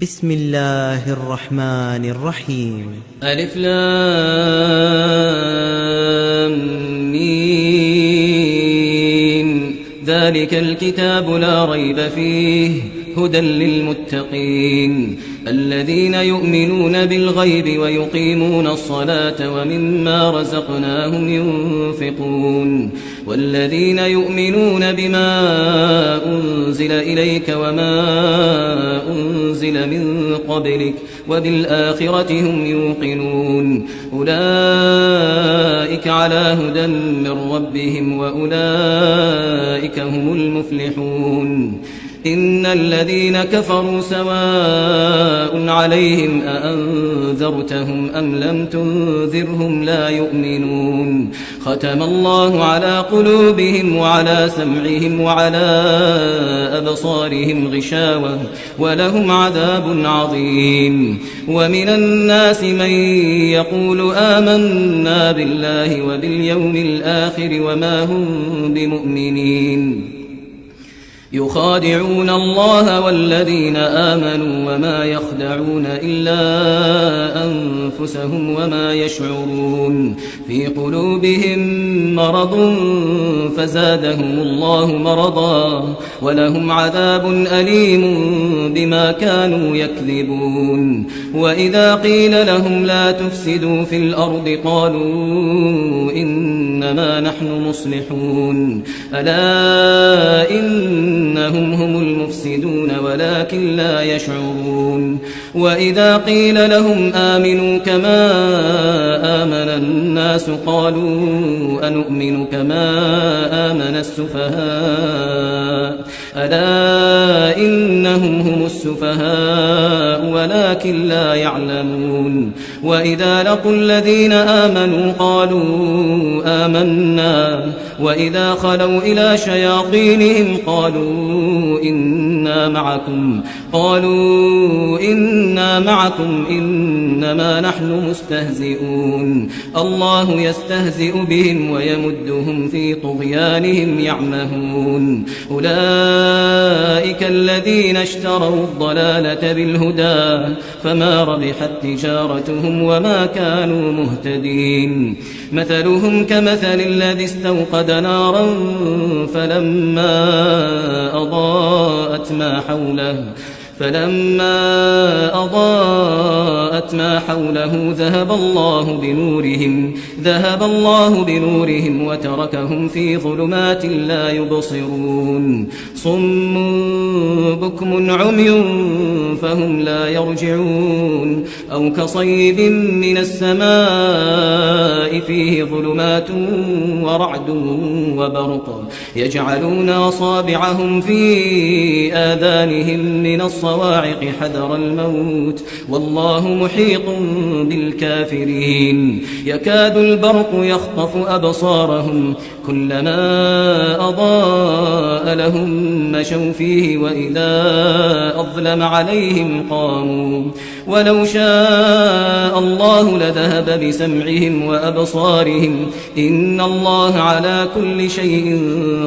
بسم الله الرحمن الرحيم. ألف لام ميم. ذلك الكتاب لا ريب فيه هدى للمتقين الذين يؤمنون بالغيب ويقيمون الصلاة ومما رزقناهم ينفقون والذين يؤمنون بما أنزل إليك وما أنزل من قبلك وبالآخرة هم يوقنون أولئك على هدى من ربهم وأولئك هم المفلحون. إن الذين كفروا سواء عليهم أأنذرتهم أم لم تنذرهم لا يؤمنون. ختم الله على قلوبهم وعلى سمعهم وعلى أبصارهم غشاوة ولهم عذاب عظيم. ومن الناس من يقول آمنا بالله وباليوم الآخر وما هم بمؤمنين يخادعون الله والذين آمنوا وما يخدعون إلا أنفسهم وما يشعرون. في قلوبهم مرض فزادهم الله مرضا ولهم عذاب أليم بما كانوا يكذبون. وإذا قيل لهم لا تفسدوا في الأرض قالوا إنما نحن مصلحون ألا إنهم هم المفسدون ولكن لا يشعرون. وإذا قيل لهم آمنوا كما آمن الناس قالوا أنؤمن كما آمن السفهاء ألا إنهم هم السفهاء ولكن لا يعلمون. وإذا لقوا الذين آمنوا قالوا آمنا وإذا خلوا إلى شياطينهم قالوا إنا معكم إنما نحن مستهزئون. الله يستهزئ بهم ويمدهم في طغيانهم يعمهون. أولئك الذين اشتروا الضلالة بالهدى فما ربحت تجارتهم وما كانوا مهتدين. مثلهم كمثل الذي استوقد نارا فلما أضاءت ما حوله ذهب الله بنورهم وتركهم في ظلمات لا يبصرون. صم بكم عمي فهم لا يرجعون. أو كصيب من السماء فيه ظلمات ورعد وبرق يجعلون أصابعهم في آذانهم من الصواعق حذر الموت والله محيط بالكافرين. يكاد البرق يخطف أبصارهم كلما أضاء لهم مشوا فيه وإذا أظلم عليهم قاموا. ولو شاء الله لذهب بسمعهم وأبصارهم إن الله على كل شيء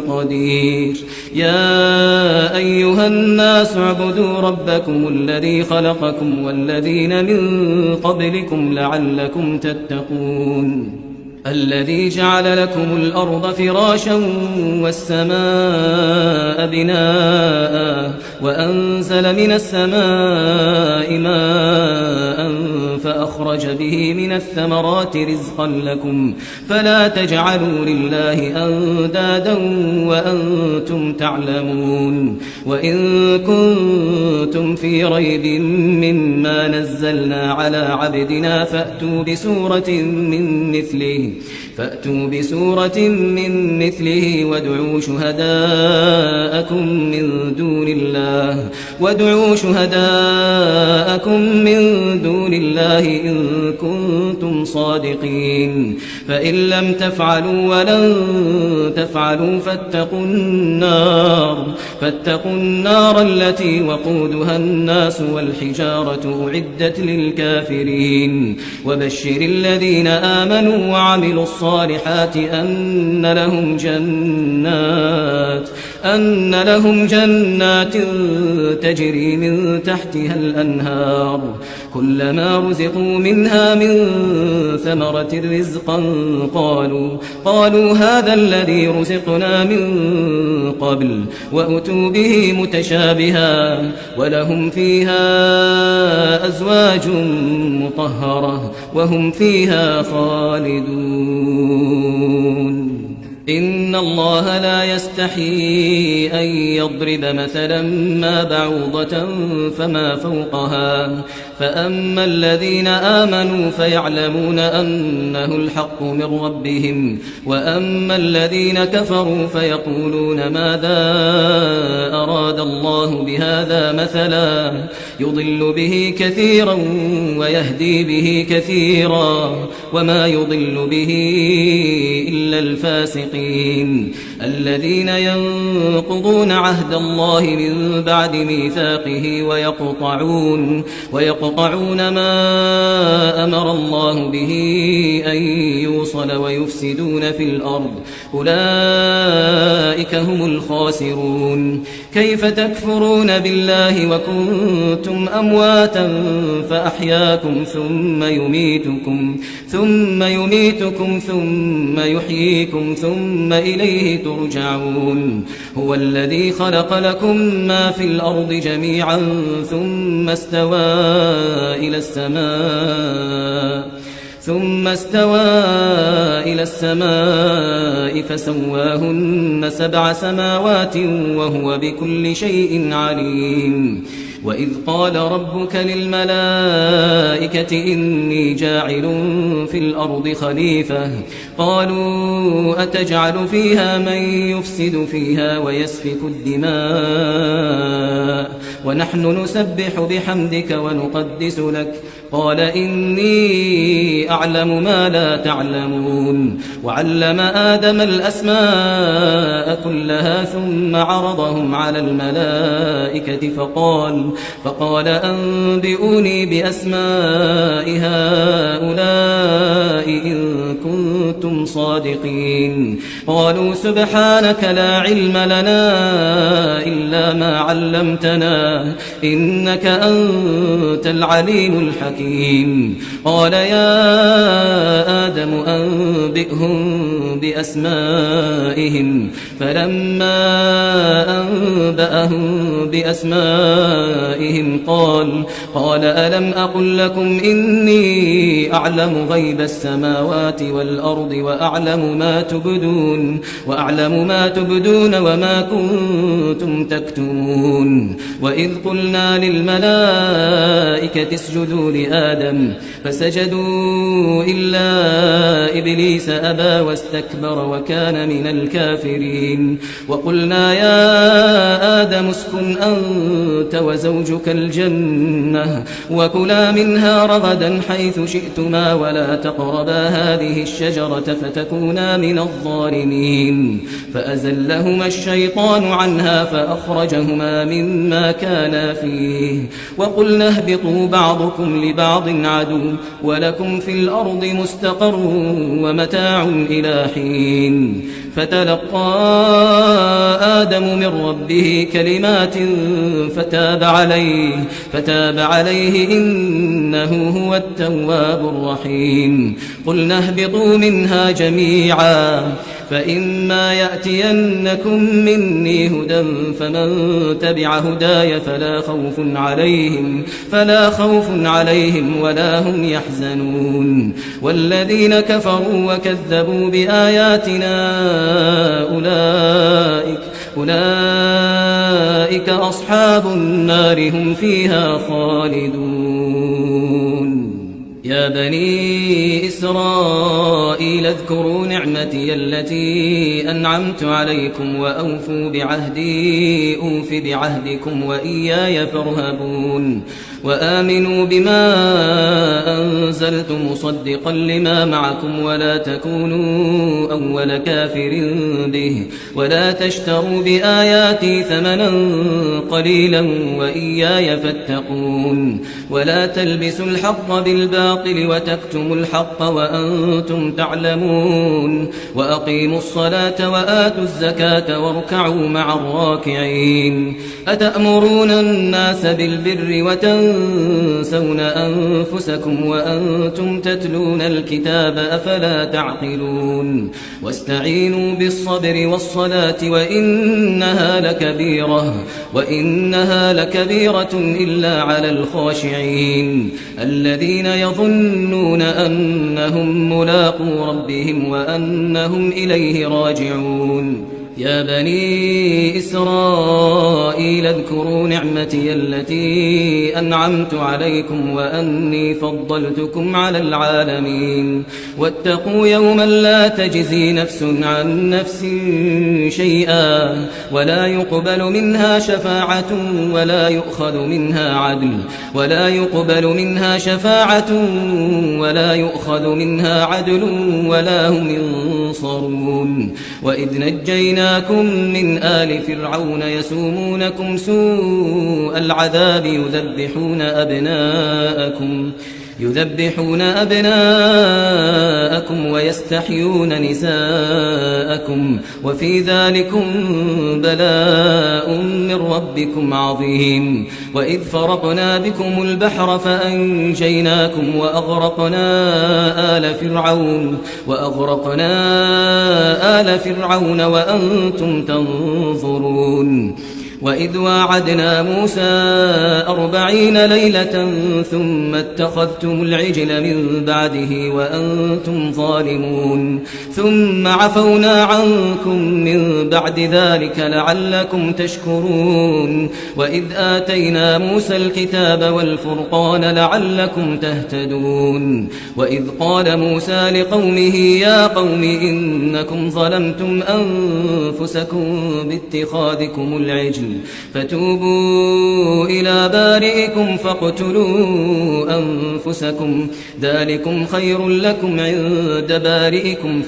قدير. يا أيها الناس اعبدوا ربكم الذي خلقكم والذين من قبلكم لعلكم تتقون. الذي جعل لكم الأرض فراشا والسماء بناء وأنزل من السماء ماء فأخرج به من الثمرات رزقا لكم فلا تجعلوا لله أندادا وأنتم تعلمون. وإن كنتم في ريب مما نزلنا على عبدنا فأتوا بسورة من مثله وادعوا شهداءكم من دون الله إن كنتم صادقين. فإن لم تفعلوا ولن تفعلوا فاتقوا النار التي وقودها الناس والحجارة أعدت للكافرين. وبشر الذين آمنوا وعملوا الصالحات أن لهم أن لهم جنات تجري من تحتها الأنهار كلما رزقوا منها من ثمرة رزقا قالوا هذا الذي رزقنا من قبل وأتوا به متشابها ولهم فيها أزواج مطهرة وهم فيها خالدون إن الله لا يستحيي أن يضرب مثلا ما بعوضة فما فوقها فأما الذين آمنوا فيعلمون أنه الحق من ربهم وأما الذين كفروا فيقولون ماذا أراد الله بهذا مثلا يضل به كثيرا ويهدي به كثيرا وما يضل به إلا الفاسقين الذين ينقضون عهد الله من بعد ميثاقه ويقطعون ما أمر الله به أن يوصل ويفسدون في الأرض أولئك هم الخاسرون كيف تكفرون بالله وكنتم أمواتا فأحياكم ثم يميتكم ثم يحييكم ثم إليه ترجعون هو الذي خلق لكم ما في الأرض جميعا ثم استوى إلى السماء فسواهن 7 سماوات وهو بكل شيء عليم وإذ قال ربك للملائكة إني جاعل في الأرض خليفة قالوا أتجعل فيها من يفسد فيها ويسفك الدماء ونحن نسبح بحمدك ونقدس لك قال إني أعلم ما لا تعلمون وعلم آدم الأسماء كلها ثم عرضهم على الملائكة فقال أنبئوني بأسماء هؤلاء إن كنتم صادقين قالوا سبحانك لا علم لنا إلا ما علمتنا إنك أنت العليم الحكيم قال يا آدم أنبئهم بأسمائهم فلما أنبأهم بأسمائهم قال ألم أقل لكم إني أعلم غيب السماوات والأرض وأعلم ما تبدون وما كنتم تكتمون وإذ قلنا للملائكة اسجدوا لآدم فسجدوا إلا إبليس أبى واستكبر وكان من الكافرين وقلنا يا آدم اسكن أنت وزوجك الجنة وكلا منها رغدا حيث شئتما ولا تقربا هذه الشجرة فتكونا من الظالمين فأزلهما الشيطان عنها فأخرجهما مما كانا فيه وقلنا اهبطوا بعضكم لبعض عدو ولكم في الأرض مستقر ومتاع إلى حين فتلقى آدم من ربه كلمات فتاب عليه إنه هو التواب الرحيم قلنا اهبطوا منها جميعا فإما يأتينكم مني هدى فمن تبع هداي فلا خوف عليهم ولا هم يحزنون والذين كفروا وكذبوا بآياتنا أولئك أصحاب النار هم فيها خالدون يا بني إسرائيل اذكروا نعمتي التي أنعمت عليكم وأوفوا بعهدي أوف بعهدكم وإياي فارهبون وآمنوا بما أنزلت مصدقا لما معكم ولا تكونوا أول كافر به ولا تشتروا بآياتي ثمنا قليلا وإياي فاتقون ولا تلبسوا الحق بالباطل بالباطل وتكتموا الحق وأنتم تعلمون وأقيموا الصلاة وآتوا الزكاة واركعوا مع الراكعين أتأمرون الناس بالبر وتنسون أنفسكم وأنتم تتلون الكتاب أفلا تعقلون واستعينوا بالصبر والصلاة وإنها لكبيرة إلا على الخاشعين الذين يظنون أنهم ملاقو ربهم وأنهم إليه راجعون يا بني إسرائيل اذكروا نعمتي التي أنعمت عليكم وأني فضلتكم على العالمين واتقوا يوما لا تجزي نفس عن نفس شيئا ولا يقبل منها شفاعة ولا يؤخذ منها عدل ولا هم ينصرون وإذ نجيناكم من آل فرعون يسومونكم سوء العذاب يذبحون أبناءكم ويستحيون نساءكم وفي ذلكم بلاء من ربكم عظيم وإذ فرقنا بكم البحر فأنجيناكم وأغرقنا آل فرعون وأنتم تنظرون وإذ واعدنا موسى 40 ليلة ثم اتخذتم العجل من بعده وأنتم ظالمون ثم عفونا عنكم من بعد ذلك لعلكم تشكرون وإذ آتينا موسى الكتاب والفرقان لعلكم تهتدون وإذ قال موسى لقومه يا قوم إنكم ظلمتم أنفسكم باتخاذكم العجل فتوبوا إلى بارئكم فاقتلوا أنفسكم ذلكم خير لكم عند بارئكم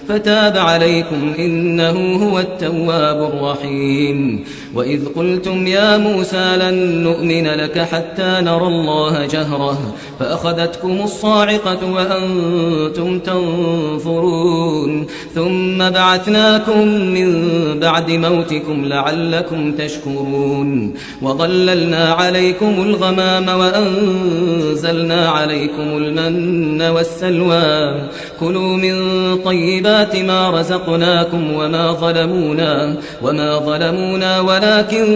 فتاب عليكم إنه هو التواب الرحيم وإذ قلتم يا موسى لن نؤمن لك حتى نرى الله جهرة فأخذتكم الصاعقة وأنتم تنظرون ثم بعثناكم من بعد موتكم لعلكم تشكرون وظللنا عليكم الغمام وأنزلنا عليكم المن والسلوى كلوا من طيبات ما رزقناكم وما ظلمونا ولكن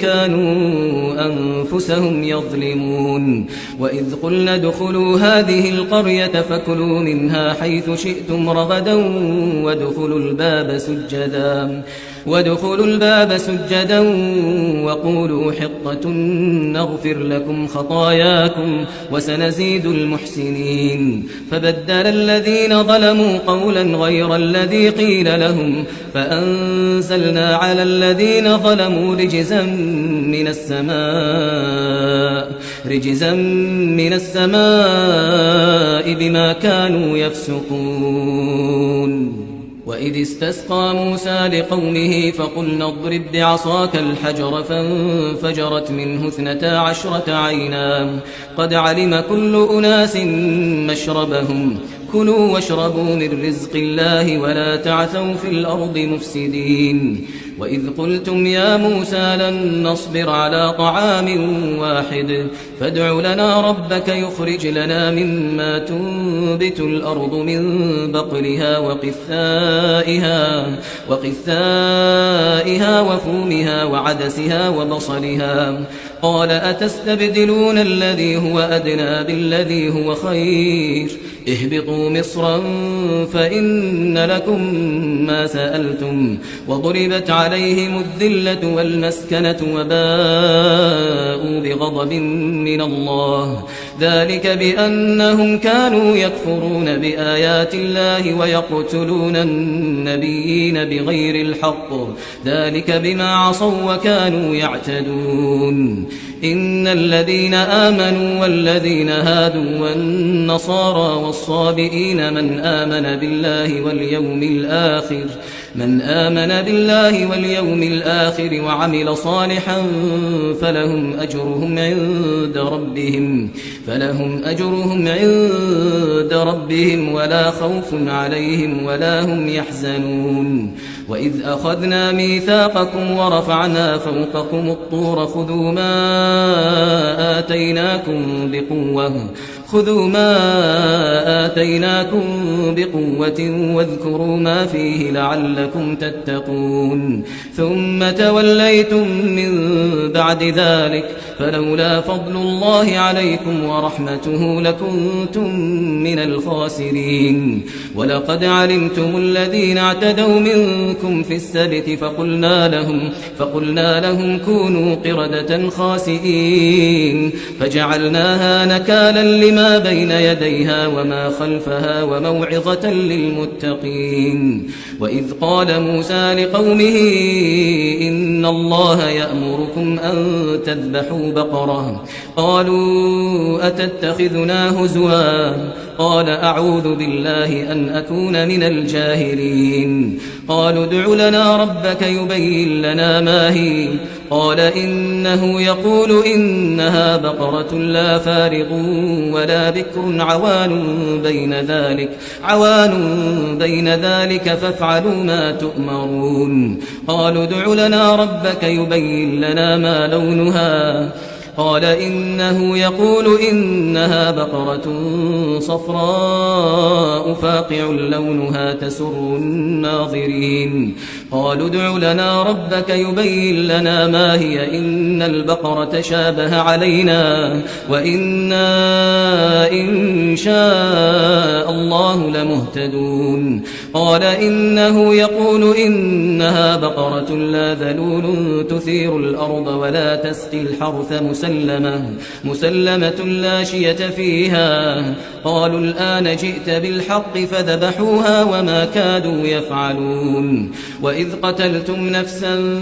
كانوا أنفسهم يظلمون وإذ قلنا ادخلوا هذه القرية فكلوا منها حيث شئتم رغدا وادخلوا الباب سجدا وقولوا حطة نغفر لكم خطاياكم وسنزيد المحسنين فبدل الذين ظلموا قولا غير الذي قيل لهم فأنزلنا على الذين ظلموا رجزا من السماء بما كانوا يفسقون وإذ استسقى موسى لقومه فقلنا اضرب بعصاك الحجر فانفجرت منه 12 عينا قد علم كل أناس مشربهم كلوا واشربوا من رزق الله ولا تعثوا في الأرض مفسدين وإذ قلتم يا موسى لن نصبر على طعام واحد فادع لنا ربك يخرج لنا مما تنبت الأرض من بقلها وقثائها وفومها وعدسها وبصلها قال أتستبدلون الذي هو أدنى بالذي هو خير اهبطوا مصرا فإن لكم ما سألتم وضربت عليهم الذلة والمسكنة وباءوا بغضب من الله ذلك بأنهم كانوا يكفرون بآيات الله ويقتلون النبيين بغير الحق ذلك بما عصوا وكانوا يعتدون إن الذين آمنوا والذين هادوا والنصارى والصابئين من آمن بالله واليوم الآخر من آمن بالله واليوم الآخر وعمل صالحا فلهم أجرهم عند ربهم ولا خوف عليهم ولا هم يحزنون وإذ أخذنا ميثاقكم ورفعنا فوقكم الطور خذوا ما آتيناكم بقوة واذكروا ما فيه لعلكم تتقون ثم توليتم من بعد ذلك فلولا فضل الله عليكم ورحمته لكنتم من الخاسرين ولقد علمتم الذين اعتدوا منكم في السبت فقلنا لهم كونوا قردة خاسئين فجعلناها نكالا لما بين يديها وما خلفها وموعظة للمتقين وإذ قال موسى لقومه إن الله يأمركم أن تذبحوا بقرة قالوا أتتخذنا هزوا قال أعوذ بالله أن أكون من الجاهلين قالوا ادع لنا ربك يبين لنا ما هي قال إنه يقول إنها بقرة لا فارغ ولا بكر عوان بين ذلك فافعلوا ما تؤمرون قالوا ادع لنا ربك يبين لنا ما لونها قال إنه يقول إنها بقرة صفراء فاقع لونها تسر الناظرين قالوا ادع لنا ربك يبين لنا ما هي إن البقرة شابه علينا وإنا إن شاء الله لمهتدون قال إنه يقول إنها بقرة لا ذلول تثير الأرض ولا تسقي الحرث مسلمة لا شية فيها قالوا الآن جئت بالحق فذبحوها وما كادوا يفعلون وإذ قتلتم نفسا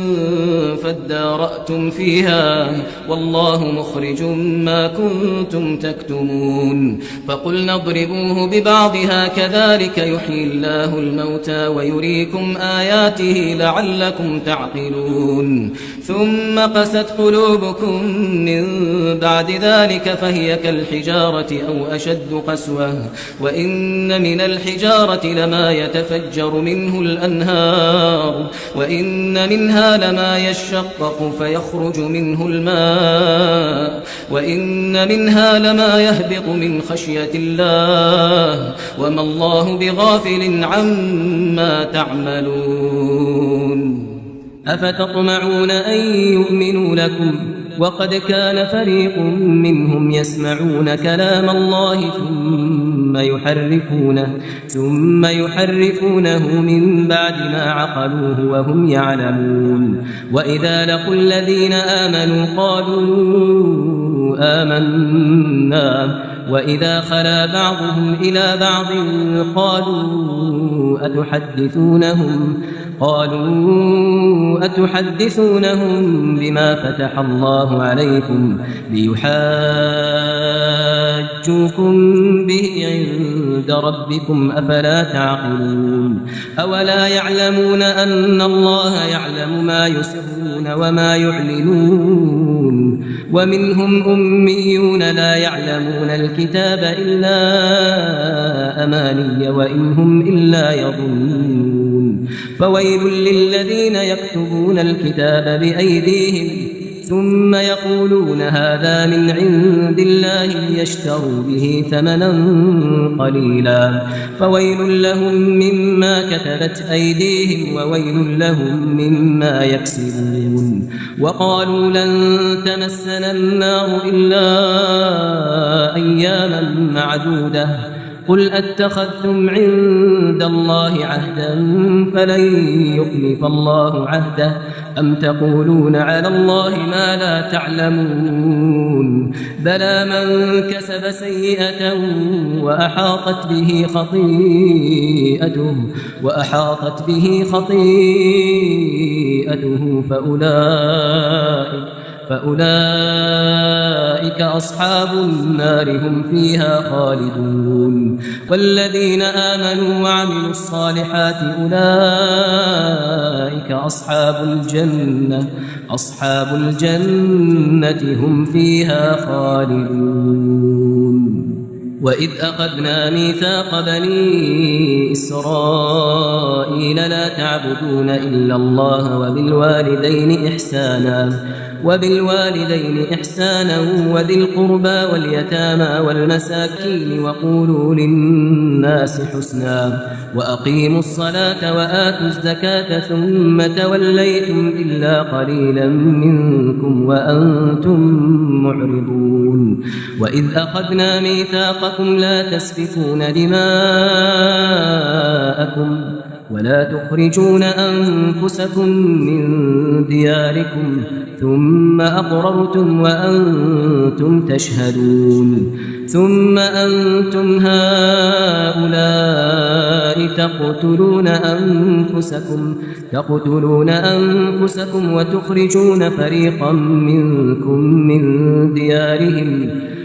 فادارأتم فيها والله مخرج ما كنتم تكتمون فقلنا اضربوه ببعضها كذلك يحيي الله الموتى ويريكم آياته لعلكم تعقلون ثم قست قلوبكم من بعد ذلك فهي كالحجارة أو أشد قسوة وإن من الحجارة لما يتفجر منه الأنهار وإن منها لما يشقق فيخرج منه الماء وإن منها لما يهبط من خشية الله وما الله بغافل عما تعملون أفتطمعون أن يؤمنوا لكم وقد كان فريق منهم يسمعون كلام الله ثم يحرفونه من بعد ما عقلوه وهم يعلمون وإذا لقوا الذين آمنوا قالوا آمنا وإذا خلا بعضهم إلى بعض قالوا أتحدثونهم بما فتح الله عليكم ليحاجوكم به عند ربكم أفلا تعقلون أولا يعلمون أن الله يعلم ما يسرون وما يعلنون ومنهم أميون لا يعلمون الكتاب إلا أماني وإن هم إلا يظنون فويل للذين يكتبون الكتاب بأيديهم ثم يقولون هذا من عند الله ليشتروا به ثمنا قليلا فويل لهم مما كتبت أيديهم وويل لهم مما يكسبون وقالوا لن تمسنا النار إلا أياما معدودة قل أتخذتم عند الله عهدا فلن يخلف الله عهده أم تقولون على الله ما لا تعلمون بلى من كسب سيئة وأحاطت به خطيئته فأولئك أولئك أصحاب النار هم فيها خالدون والذين آمنوا وعملوا الصالحات أولئك أصحاب الجنة هم فيها خالدون وإذ أخذنا ميثاق بني إسرائيل لا تعبدون إلا الله وبالوالدين إحسانا وذي القربى واليتامى والمساكين وقولوا للناس حسنا وأقيموا الصلاة وآتوا الزكاة ثم توليتم إلا قليلا منكم وأنتم معرضون وإذ أخذنا ميثاقكم لا تسفكون دماءكم ولا تخرجون أنفسكم من دياركم ثم أقررتم وأنتم تشهدون ثم أنتم هؤلاء تقتلون أنفسكم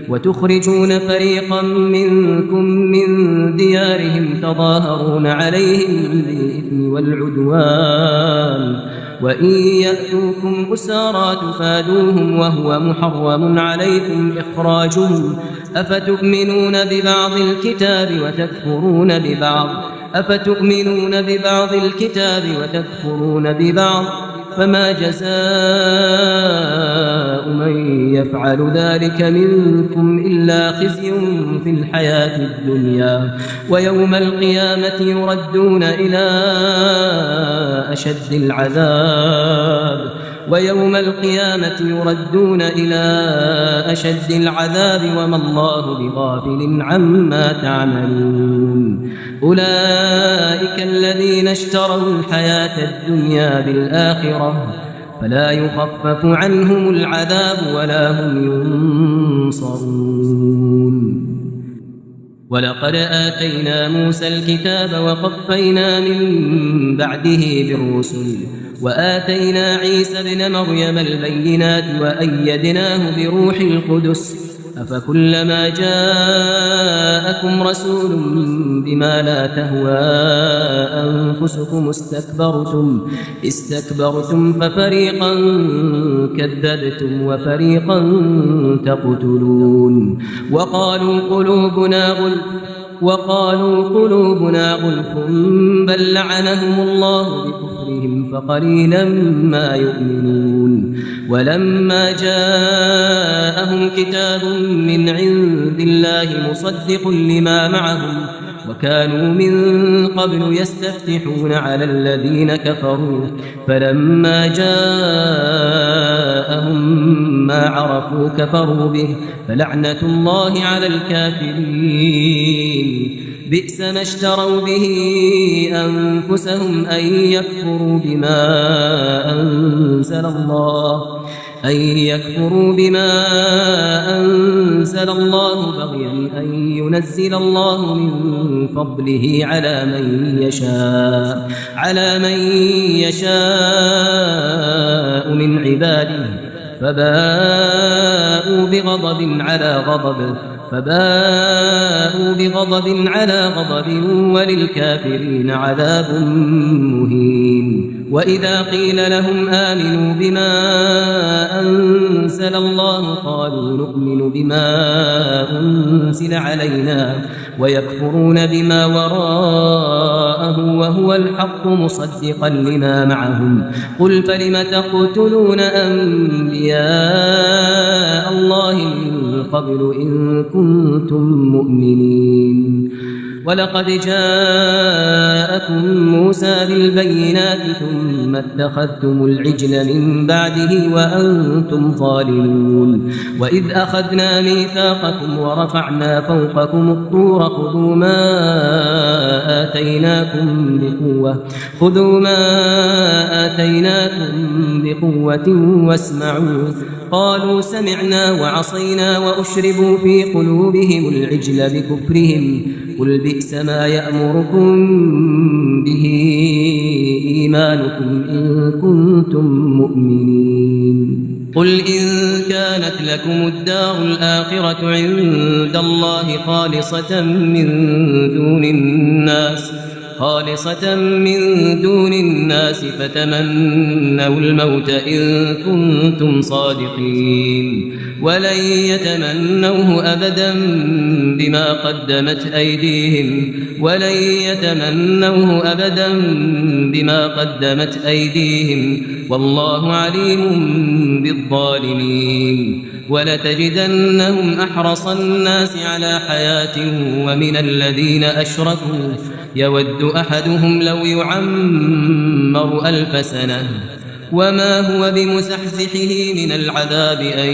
وتخرجون فريقا منكم من ديارهم تظاهرون عليهم بالإثم والعدوان وإن يأتوكم أسارى تفادوهم وهو محرم عليكم إخراجهم أفتؤمنون ببعض الكتاب وتكفرون ببعض فما جزاء من يفعل ذلك منكم إلا خزي في الحياة الدنيا ويوم القيامة يردون إلى أشد العذاب وما الله بغافل عما تعملون أولئك الذين اشتروا الحياة الدنيا بالآخرة فلا يخفف عنهم العذاب ولا هم ينصرون ولقد آتينا موسى الكتاب وقفينا من بعده بالرسل وآتينا عيسى ابن مريم البينات وأيدناه بروح القدس أفكلما جاءكم رسول بما لا تهوى أنفسكم استكبرتم ففريقا كذبتم وفريقا تقتلون وقالوا قلوبنا غلف بل لعنهم الله بكفرهم فقليلا ما يؤمنون ولما جاءهم كتاب من عند الله مصدق لما معهم وكانوا من قبل يستفتحون على الذين كفروا فلما جاءهم ما عرفوا كفروا به فلعنة الله على الكافرين بئس ما اشتروا به أنفسهم أن يكفروا بما أنزل الله بغيا أن ينزل الله من فضله على من يشاء من عباده فباءوا بغضب على غضب وللكافرين عذاب مهين وإذا قيل لهم آمنوا بما أنزل الله قالوا نؤمن بما أنزل علينا ويكفرون بما وراءه وهو الحق مصدقا لما معهم قل فلم تقتلون أنبياء الله من قبل إن كنتم مؤمنين ولقد جاءكم موسى بالبينات ثم اتخذتم العجل من بعده وأنتم ظالمون وإذ أخذنا ميثاقكم ورفعنا فوقكم الطور خذوا ما آتيناكم بقوة واسمعوا قالوا سمعنا وعصينا وأشربوا في قلوبهم العجل بكفرهم قل بئس ما يأمركم به إيمانكم إن كنتم مؤمنين قل إن كانت لكم الدار الآخرة عند الله خالصة من دون الناس فتمنوا الموت إن كنتم صادقين ولن يتمنوه أبدا بما قدمت أيديهم والله عليم بالظالمين ولتجدنهم أحرص الناس على حياة ومن الذين أشركوا يود أحدهم لو يعمر 1000 سنة وما هو بمزحزحه من العذاب أن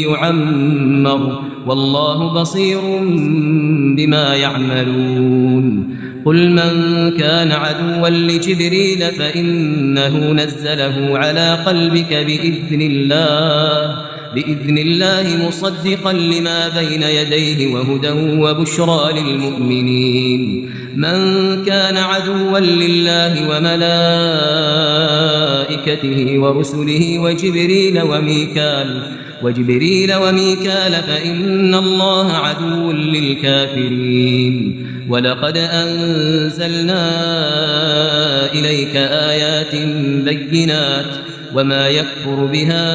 يعمر والله بصير بما يعملون قل من كان عدوا لجبريل فإنه نزله على قلبك بإذن الله مصدقا لما بين يديه وهدى وبشرى للمؤمنين من كان عدوا لله وملائكته ورسله وجبريل وميكال فإن الله عدو للكافرين ولقد أنزلنا إليك آيات بينات وما يكفر بها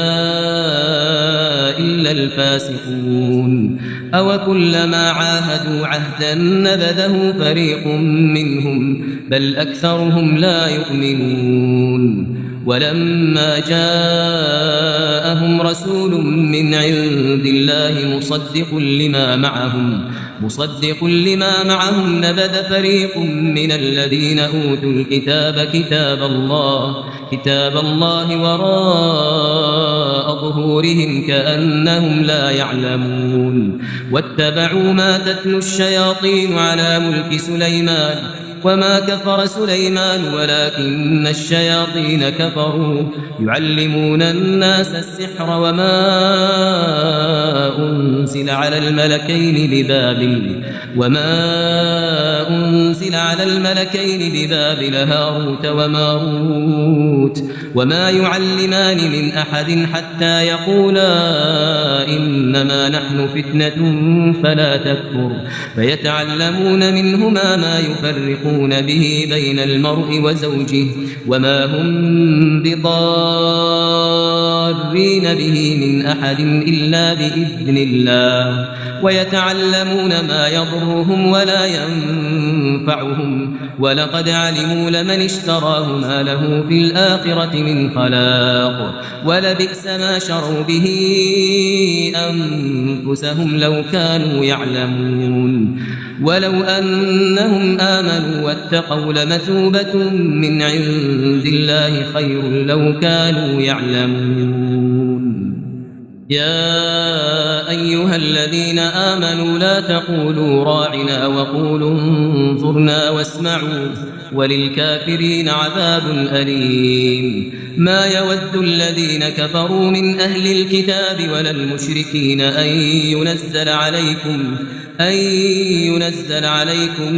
إلا الفاسقون أوكلما عاهدوا عهدا نبذه فريق منهم بل أكثرهم لا يؤمنون ولما جاءهم رسول من عند الله مصدق لما معهم نبذ فريق من الذين أوتوا الكتاب كتاب الله وراء ظهورهم كأنهم لا يعلمون واتبعوا ما تتلو الشياطين على ملك سليمان وما كفر سليمان ولكن الشياطين كفروا يعلمون الناس السحر وما أنزل على الملكين ببابل هاروت وماروت وما يعلمان من أحد حتى يقولا إنما نحن فتنة فلا تكفر فيتعلمون منهما ما يفرقون به بين المرء وزوجه وما هم بضارين به من أحد إلا بإذن الله ويتعلمون ما يضرهم ولا ينفعهم ولقد علموا لمن اشتراه ما له في الآخرة من خلاق ولبئس ما شروا به أنفسهم لو كانوا يعلمون ولو أنهم آمنوا واتقوا لمثوبة من عند الله خير لو كانوا يعلمون يا أيها الذين آمنوا لا تقولوا راعنا وقولوا انظرنا واسمعوا وللكافرين عذاب أليم ما يود الذين كفروا من أهل الكتاب ولا المشركين أن ينزل عليكم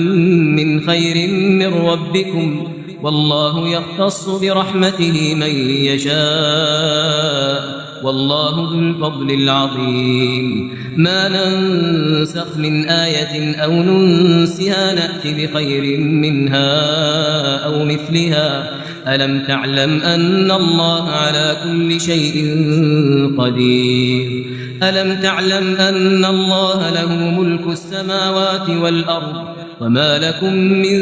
من خير من ربكم والله يختص برحمته من يشاء والله ذو الفضل العظيم ما ننسخ من آية أو ننسها نأت بخير منها أو مثلها ألم تعلم أن الله على كل شيء قدير ألم تعلم أن الله له ملك السماوات والأرض وما لكم من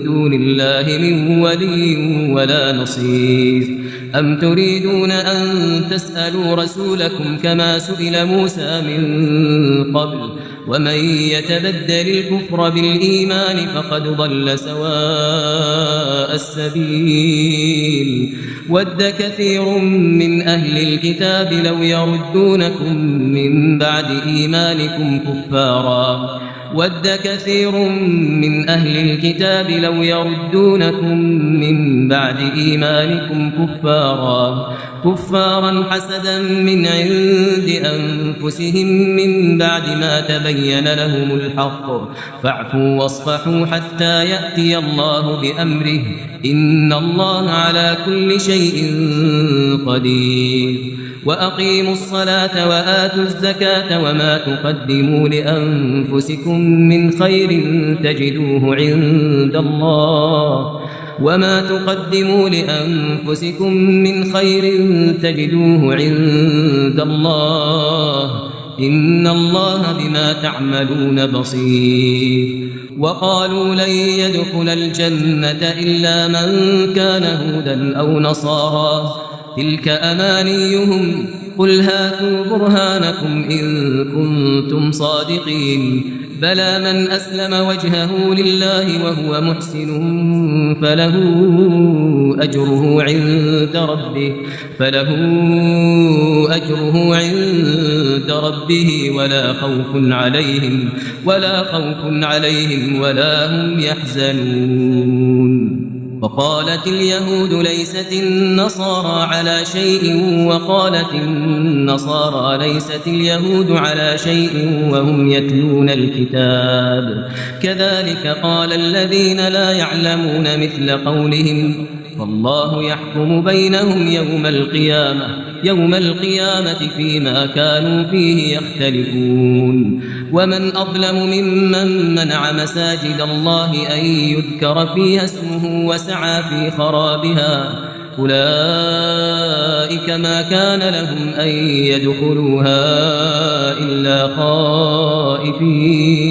دون الله من ولي ولا نصير أم تريدون أن تسألوا رسولكم كما سئل موسى من قبل ومن يتبدل الكفر بالإيمان فقد ضل سواء السبيل ود كثير من أهل الكتاب لو يردونكم من بعد إيمانكم كفارا ود كثير من أهل الكتاب لو يردونكم من بعد إيمانكم كفارا حسدا من عند أنفسهم من بعد ما تبين لهم الحق فاعفوا واصفحوا حتى يأتي الله بأمره إن الله على كل شيء قدير وأقيموا الصلاة وآتوا الزكاة وما تقدموا لأنفسكم من خير تجدوه عند الله وما تقدموا لأنفسكم من خير تجدوه عند الله إن الله بما تعملون بصير وقالوا لن يدخل الجنة إلا من كان هودا أو نصارى تلك أمانيهم قل هاتوا برهانكم إن كنتم صادقين بلى من أسلم وجهه لله وهو محسن فله أجره عند ربه ولا خوف عليهم ولا هم يحزنون وقالت اليهود ليست النصارى على شيء وقالت النصارى ليست اليهود على شيء وهم يتلون الكتاب كذلك قال الذين لا يعلمون مثل قولهم فالله يحكم بينهم يوم القيامة فيما كانوا فيه يختلفون ومن أظلم ممن منع مساجد الله أن يذكر فيها اسمه وسعى في خرابها أولئك ما كان لهم أن يدخلوها إلا خائفين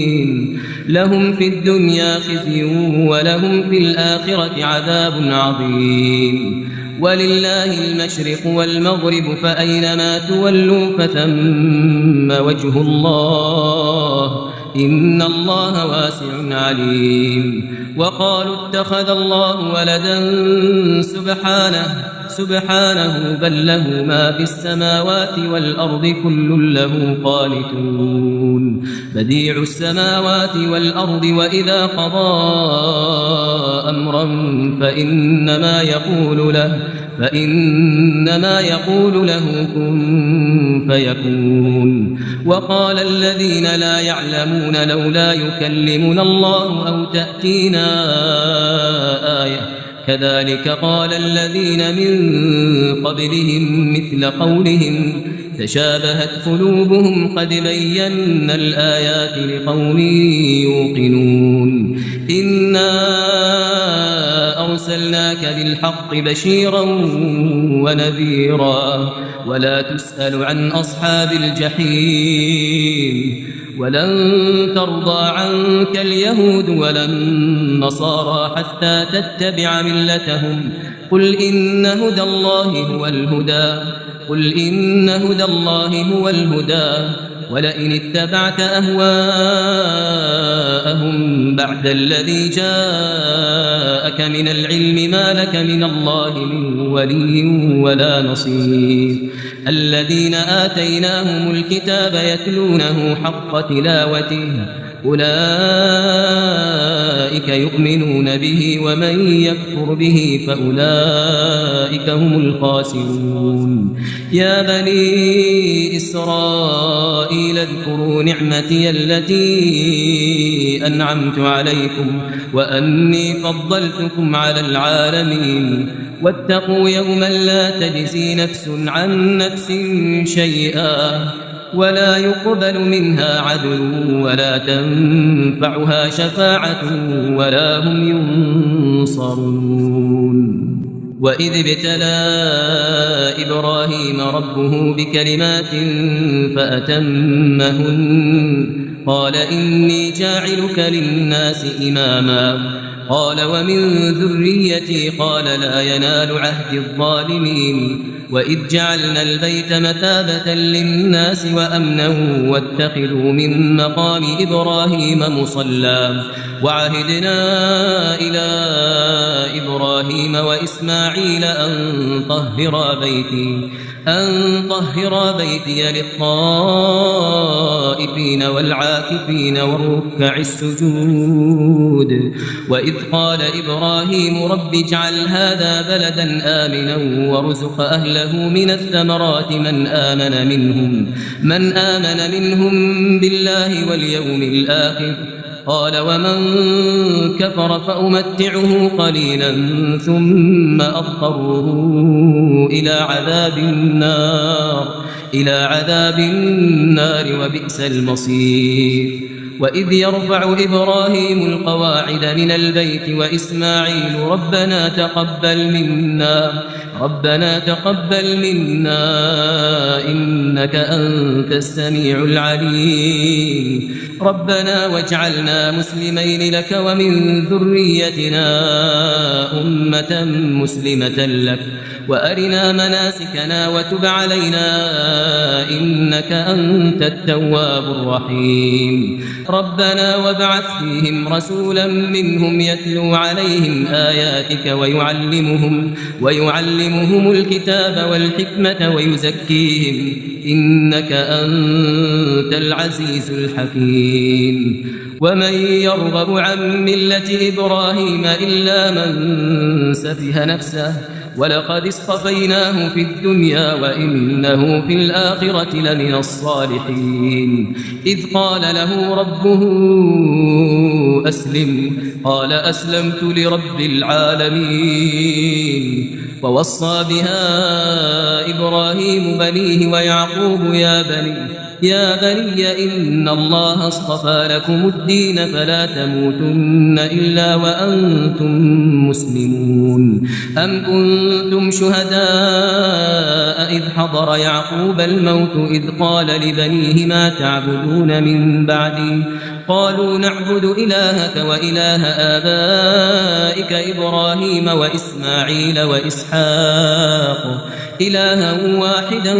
لهم في الدنيا خزي ولهم في الآخرة عذاب عظيم ولله المشرق والمغرب فأينما تولوا فثم وجه الله إن الله واسع عليم وقالوا اتخذ الله ولدا سبحانه بل له ما في السماوات والأرض كل له قانتون بديع السماوات والأرض وإذا قضى أمرا فإنما يقول له كن فيكون وقال الذين لا يعلمون لولا يكلمنا الله أو تأتينا آية كذلك قال الذين من قبلهم مثل قولهم تشابهت قلوبهم قد بينا الآيات لقوم يوقنون إنا أرسلناك بالحق بشيرا ونذيرا ولا تسأل عن أصحاب الجحيم ولن ترضى عنك اليهود ولا النصارى حتى تتبع ملتهم قل إن هدى الله هو الهدى ولئن اتبعت أهواءهم بعد الذي جاءك من العلم ما لك من الله من ولي ولا نصير الذين آتيناهم الكتاب يتلونه حق تلاوته أولئك يؤمنون به ومن يكفر به فأولئك هم الخاسرون يا بني إسرائيل اذكروا نعمتي التي أنعمت عليكم وأني فضلتكم على العالمين واتقوا يوما لا تجزي نفس عن نفس شيئا ولا يقبل منها عدل ولا تنفعها شفاعة ولا هم ينصرون وإذ ابتلى إبراهيم ربه بكلمات فأتمهن قال إني جاعلك للناس إماما قال ومن ذريتي قال لا ينال عهد الظالمين وإذ جعلنا البيت مثابة للناس وأمنا واتخذوا من مقام إبراهيم مصلى وعهدنا إلى إبراهيم وإسماعيل أن طهر بيتي للطائفين والعاكفين والركع السجود وإذ قال إبراهيم رب اجعل هذا بلدا آمنا وارزق أهله من الثمرات من آمن منهم بالله واليوم الآخر قال ومن كفر فأمتعه قليلا ثم أضطره إلى عذاب النار وبئس المصير وإذ يرفع إبراهيم القواعد من البيت وإسماعيل ربنا تقبل منا إنك أنت السميع العليم ربنا واجعلنا مسلمين لك ومن ذريتنا أمة مسلمة لك وأرنا مناسكنا وتب علينا إنك أنت التواب الرحيم ربنا وابعث فيهم رسولا منهم يتلو عليهم آياتك ويعلمهم الكتاب والحكمة ويزكيهم إنك أنت العزيز الحكيم ومن يرغب عن ملة إبراهيم إلا من سفه نفسه ولقد اصطفيناه في الدنيا وإنه في الآخرة لمن الصالحين إذ قال له ربه أسلم قال أسلمت لرب العالمين ووصى بها إبراهيم بنيه ويعقوب يا بني إن الله اصطفى لكم الدين فلا تموتن إلا وأنتم مسلمون أم كنتم شهداء إذ حضر يعقوب الموت إذ قال لبنيه ما تعبدون من بعدي قالوا نعبد إلهك وإله آبائك إبراهيم وإسماعيل وإسحاق إلها واحدا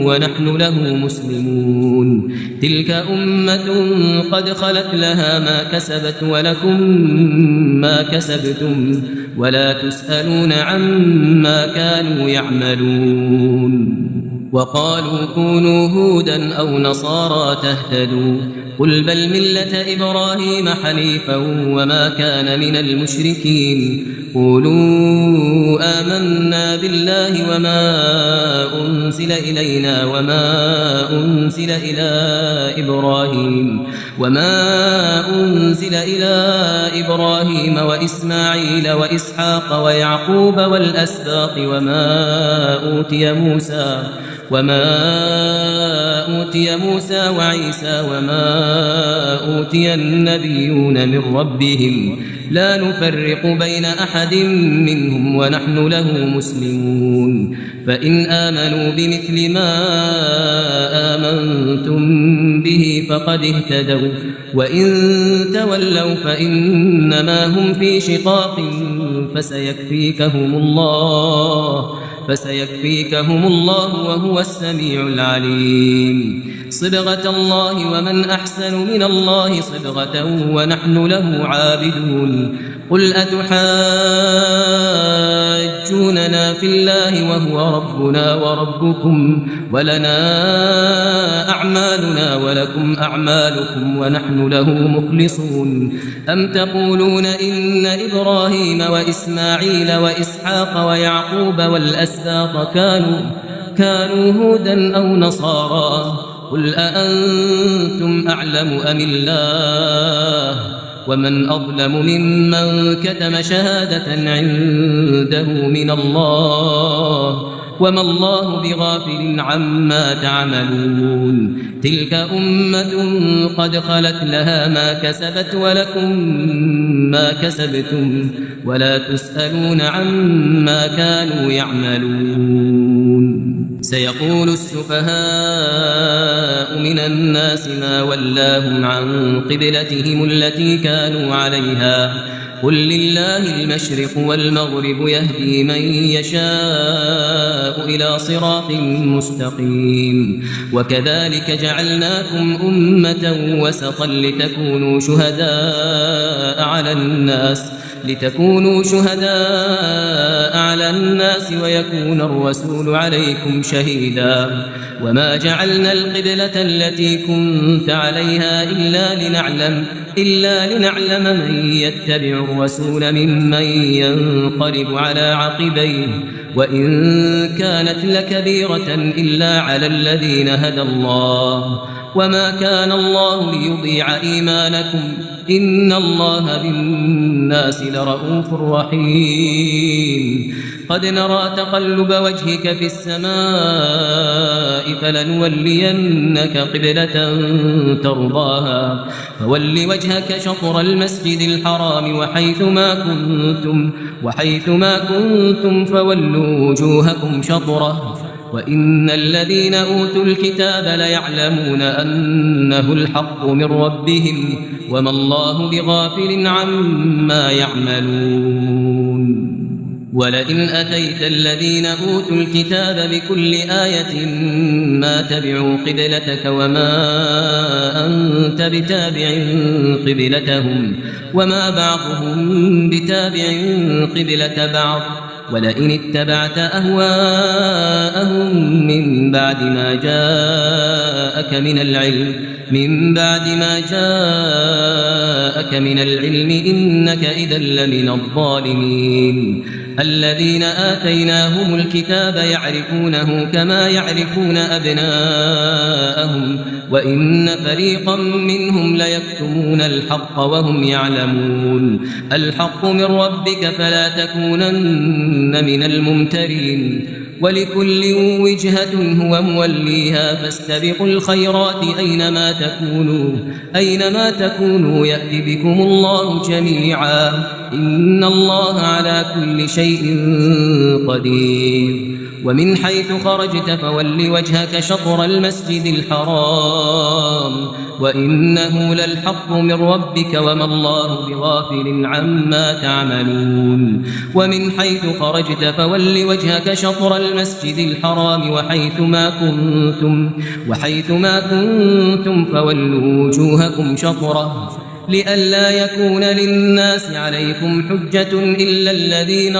ونحن له مسلمون تلك أمة قد خلت لها ما كسبت ولكم ما كسبتم ولا تسألون عما كانوا يعملون وقالوا كونوا هودا أو نصارى تهتدوا قل بل ملة إبراهيم حنيفا وما كان من المشركين قولوا آمنا بالله وما أنزل إلينا وما أنزل إلى إبراهيم وإسماعيل وإسحاق ويعقوب والأسباط وما أوتي موسى وعيسى وما أوتي النبيون من ربهم لا نفرق بين أحد منهم ونحن له مسلمون فإن آمنوا بمثل ما آمنتم به فقد اهتدوا وإن تولوا فإنما هم في شقاق فسيكفيكهم الله وهو السميع العليم صبغة الله ومن أحسن من الله صبغة ونحن له عابدون قل أتحاجوننا في الله وهو ربنا وربكم ولنا أعمالنا ولكم أعمالكم ونحن له مخلصون أم تقولون إن إبراهيم وإسماعيل وإسحاق ويعقوب والأسباط كانوا هودا أو نصارى قل أأنتم أعلم أم الله ومن أظلم ممن كتم شهادة عنده من الله وما الله بغافل عما تعملون تلك أمة قد خلت لها ما كسبت ولكم ما كسبتم ولا تسألون عما كانوا يعملون سيقول السفهاء من الناس ما ولاهم عن قبلتهم التي كانوا عليها قل لله المشرق والمغرب يهدي من يشاء إلى صراط مستقيم وكذلك جعلناكم أمة وسطا لتكونوا شهداء على الناس ويكون الرسول عليكم شهيدا وما جعلنا القبلة التي كنت عليها إلا لنعلم من يتبع الرسول ممن ينقلب على عقبيه وإن كانت لكبيرة إلا على الذين هدى الله وما كان الله ليضيع إيمانكم إن الله بالناس لرءوف رحيم قد نرى تقلب وجهك في السماء فلنولينك قبلة ترضاها فول وجهك شطر المسجد الحرام وحيث ما كنتم فولوا وجوهكم شطره وإن الذين أوتوا الكتاب ليعلمون أنه الحق من ربهم وما الله بغافل عما يعملون ولئن أتيت الذين أوتوا الكتاب بكل آية ما تبعوا قبلتك وما أنت بتابع قبلتهم وما بعضهم بتابع قبلة بعض ولئن اتبعت أهواءهم من بعد ما جاءك من العلم إنك إذا لمن الظالمين الذين آتيناهم الكتاب يعرفونه كما يعرفون أبناءهم وإن فريقا منهم ليكتمون الحق وهم يعلمون الحق من ربك فلا تكونن من الممترين ولكل وجهة هو موليها فاستبقوا الخيرات أينما تكونوا يأتي بكم الله جميعا إن الله على كل شيء قدير ومن حيث خرجت فول وجهك شطر المسجد الحرام وإنه للحق من ربك وما الله بغافل عما تعملون ومن حيث خرجت فول وجهك شطر المسجد الحرام وحيث ما كنتم فولوا وجوهكم شطره لئلا يكون للناس عليكم حجة إلا الذين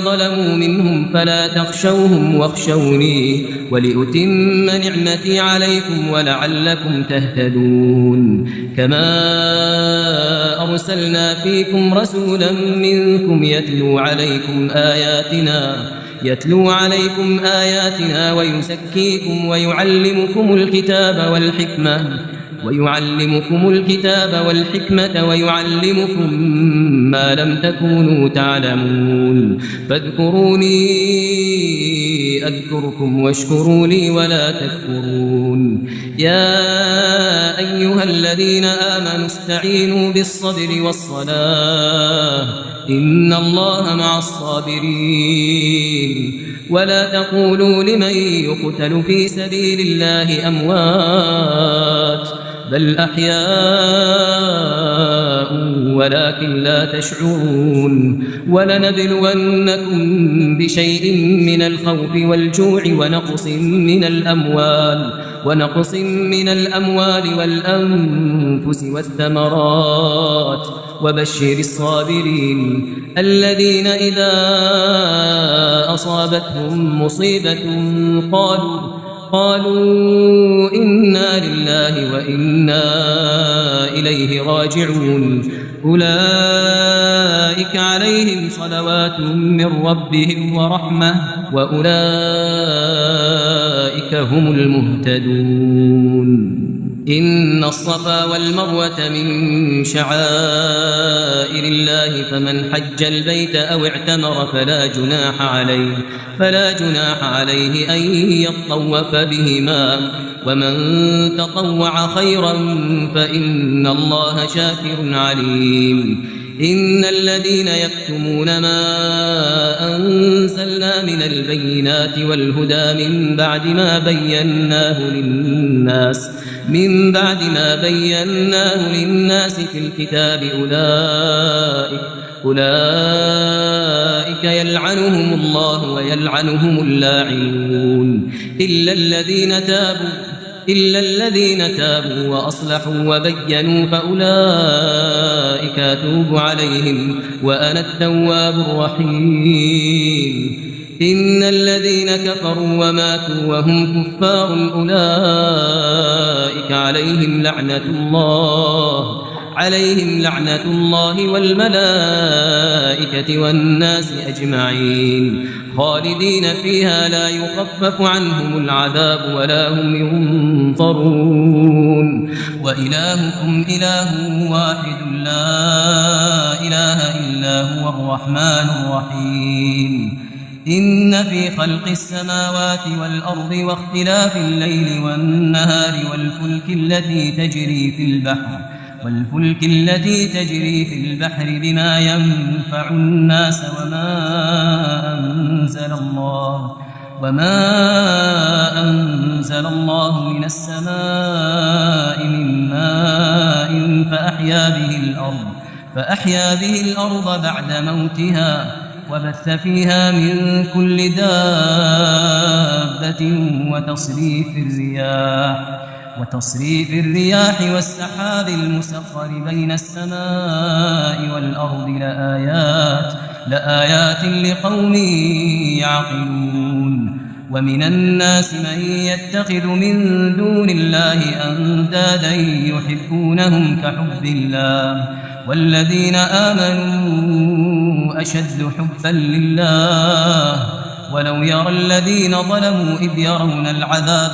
ظلموا منهم فلا تخشوهم واخشوني ولأتم نعمتي عليكم ولعلكم تهتدون كما أرسلنا فيكم رسولا منكم يتلو عليكم آياتنا ويزكيكم ويعلمكم الكتاب والحكمة ويعلمكم ما لم تكونوا تعلمون فاذكروني أذكركم واشكروا لي ولا تكفرون يا أيها الذين آمنوا استعينوا بالصبر والصلاة إن الله مع الصابرين ولا تقولوا لمن يقتل في سبيل الله أموات بل أحياء ولكن لا تشعرون ولنبلونكم بشيء من الخوف والجوع ونقص من الأموال والأنفس والثمرات وبشر الصابرين الذين إذا أصابتهم مصيبة قالوا إنا لله وإنا إليه راجعون أولئك عليهم صلوات من ربهم ورحمة وأولئك هم المهتدون إن الصفا والمروة من شعائر الله فمن حج البيت أو اعتمر فلا جناح عليه أن يطوف بهما ومن تطوع خيرا فإن الله شاكر عليم إن الذين يكتمون ما أنزلنا من البينات والهدى من بعد ما بيناه للناس في الكتاب أولئك يلعنهم الله ويلعنهم اللاعنون إلا الذين تابوا وأصلحوا وبينوا فأولئك أتوب عليهم وأنا التواب الرحيم إن الذين كفروا وماتوا وهم كفار أولئك عليهم لعنة الله والملائكة والناس أجمعين خالدين فيها لا يخفف عنهم العذاب ولا هم ينظرون وإلهكم إله واحد لا إله إلا هو الرحمن الرحيم إن في خلق السماوات والأرض واختلاف الليل والنهار والفلك التي تجري في البحر بما ينفع الناس وما أنزل الله من السماء من ماء فأحيا به الأرض بعد موتها وبث فيها من كل دابة وتصريف الرياح والسحاب المسخر بين السماء والأرض لآيات لقوم يعقلون ومن الناس من يتخذ من دون الله أندادا يحبونهم كحب الله والذين آمنوا أشد حبا لله ولو يرى الذين ظلموا إذ يرون العذاب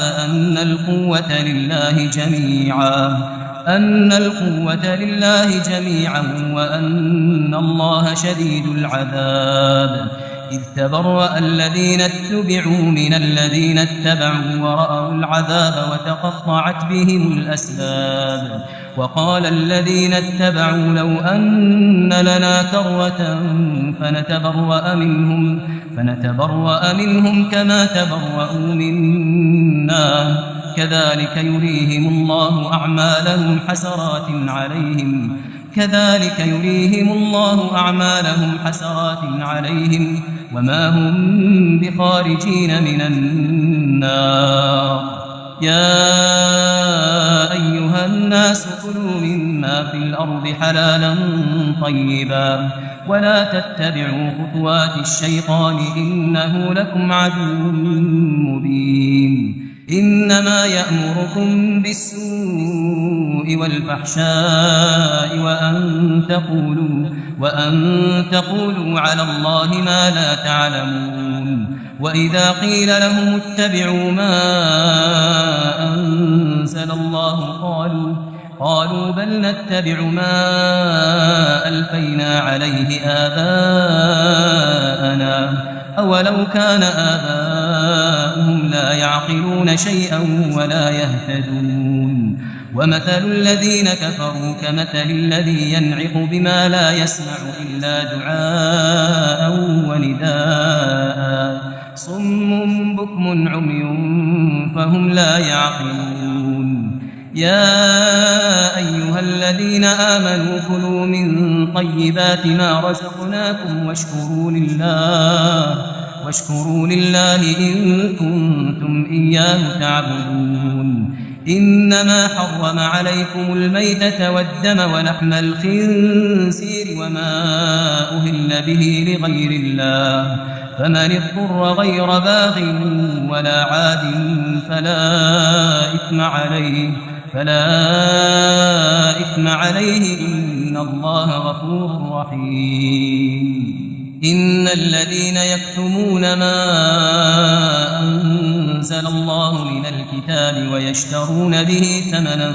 أن القوة لله جميعا وأن الله شديد العذاب إذ تبرأ الذين اتبعوا من الذين اتبعوا ورأوا العذاب وتقطعت بهم الأسباب وقال الذين اتبعوا لو أن لنا كرة فنتبرأ منهم كما تبرأوا منا كذلك يريهم الله أعمالهم حسرات عليهم وما هم بخارجين من النار يا أيها الناس كلوا مما في الأرض حلالا طيبا ولا تتبعوا خطوات الشيطان إنه لكم عدو مبين إنما يأمركم بالسوء والفحشاء وأن تقولوا على الله ما لا تعلمون وإذا قيل لهم اتبعوا ما أنزل الله قالوا بل نتبع ما ألفينا عليه آباءنا أولو كان آباؤهم لا يعقلون شيئا ولا يهتدون ومثل الذين كفروا كمثل الذي ينعق بما لا يسمع إلا دعاء ونداء صم بكم عمي فهم لا يعقلون يا أيها الذين آمنوا كلوا من طيبات ما رزقناكم واشكروا لله إن كنتم إياه تعبدون إنما حرم عليكم الميتة والدم ولحم الخنزير وما أهل به لغير الله فمن اضطر غير باغ ولا عاد فلا إثم عليه إن الله غفور رحيم إن الذين يكتمون ما أنزل الله من الكتاب ويشترون به ثمنا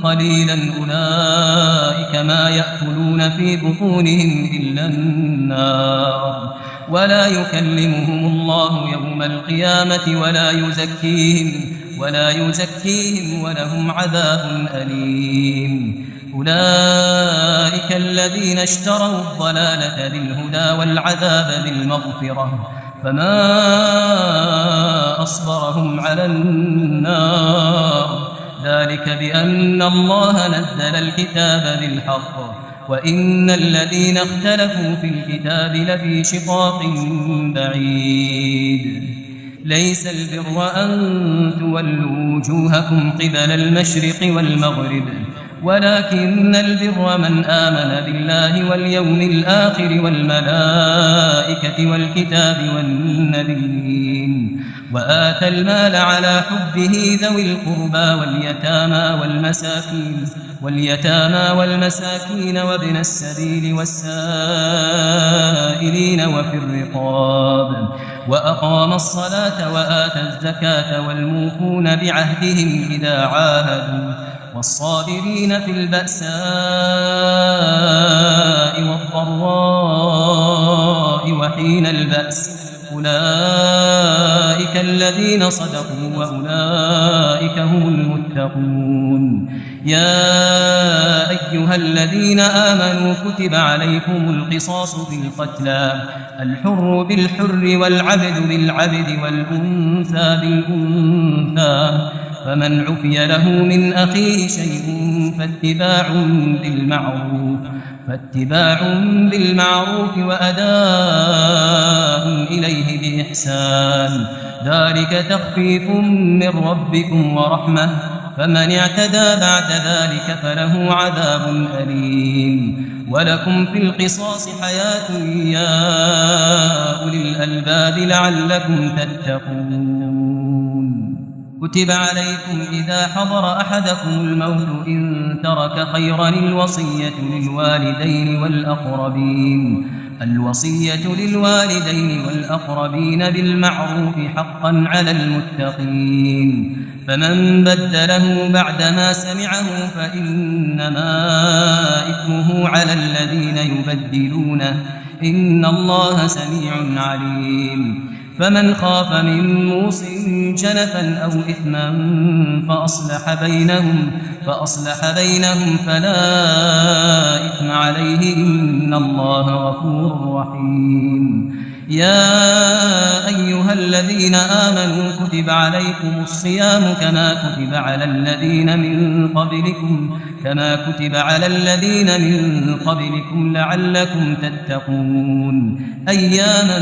قليلا أولئك ما يأكلون في بطونهم إلا النار ولا يكلمهم الله يوم القيامة ولا يزكيهم ولهم عذاب أليم أولئك الذين اشتروا الضلالة بالهدى والعذاب بالمغفرة فما أصبرهم على النار ذلك بأن الله نزل الكتاب بالحق وإن الذين اختلفوا في الكتاب لفي شقاق بعيد ليس البر أن تولوا وجوهكم قبل المشرق والمغرب ولكن البر من آمن بالله واليوم الآخر والملائكة والكتاب والنبيين وآتى المال على حبه ذوي القربى واليتامى والمساكين وابن السبيل والسائلين وفي الرقاب وأقام الصلاة وآتى الزكاة والموفون بعهدهم إذا عاهدوا والصابرين في البأساء والضراء وحين البأس أولئك الذين صدقوا وأولئك هم المتقون. يا أيها الذين آمنوا كتب عليكم القصاص في القتلى الحر بالحر والعبد بالعبد والأنثى بالأنثى فمن عفي له من أخيه شيء فاتباع بالمعروف وأداء إليه بإحسان ذلك تخفيف من ربكم ورحمة فمن اعتدى بعد ذلك فله عذاب أليم. ولكم في القصاص حياة يا أولي الألباب لعلكم تتقون. كتب عليكم إذا حضر أحدكم الموت إن ترك خيرا الوصية للوالدين والأقربين بالمعروف حقا على المتقين. فمن بدله بعدما سمعه فإنما إثمه على الذين يبدلونه إن الله سميع عليم. فمن خاف من موص جنفا أو إثما فأصلح بينهم فلا إثم عليه إن الله غفور رحيم. يا أيها الذين آمنوا كتب عليكم الصيام كما كتب على الذين من قبلكم لعلكم تتقون. أياما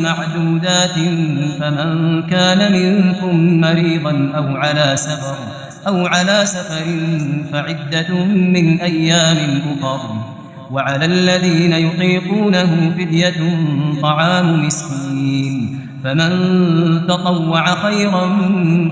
معدودات فمن كان منكم مريضا أو على سفر فعدة من أيام أخر وعلى الذين يطيقونه فدية طعام مسكين فمن تطوع خيرا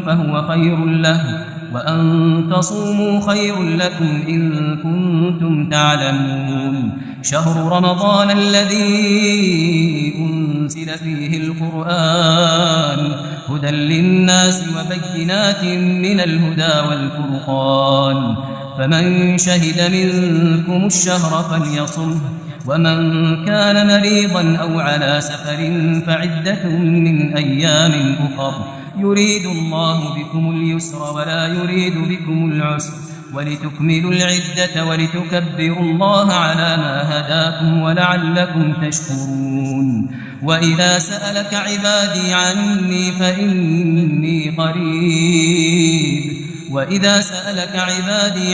فهو خير له وأن تصوموا خير لكم إن كنتم تعلمون. شهر رمضان الذي أنزل فيه القرآن هدى للناس وبينات من الهدى والفرقان فمن شهد منكم الشهر فليصمه ومن كان مريضا أو على سفر فعدة من أيام أخر يريد الله بكم اليسر ولا يريد بكم العسر ولتكملوا العدة ولتكبروا الله على ما هداكم ولعلكم تشكرون. وإذا سألك عبادي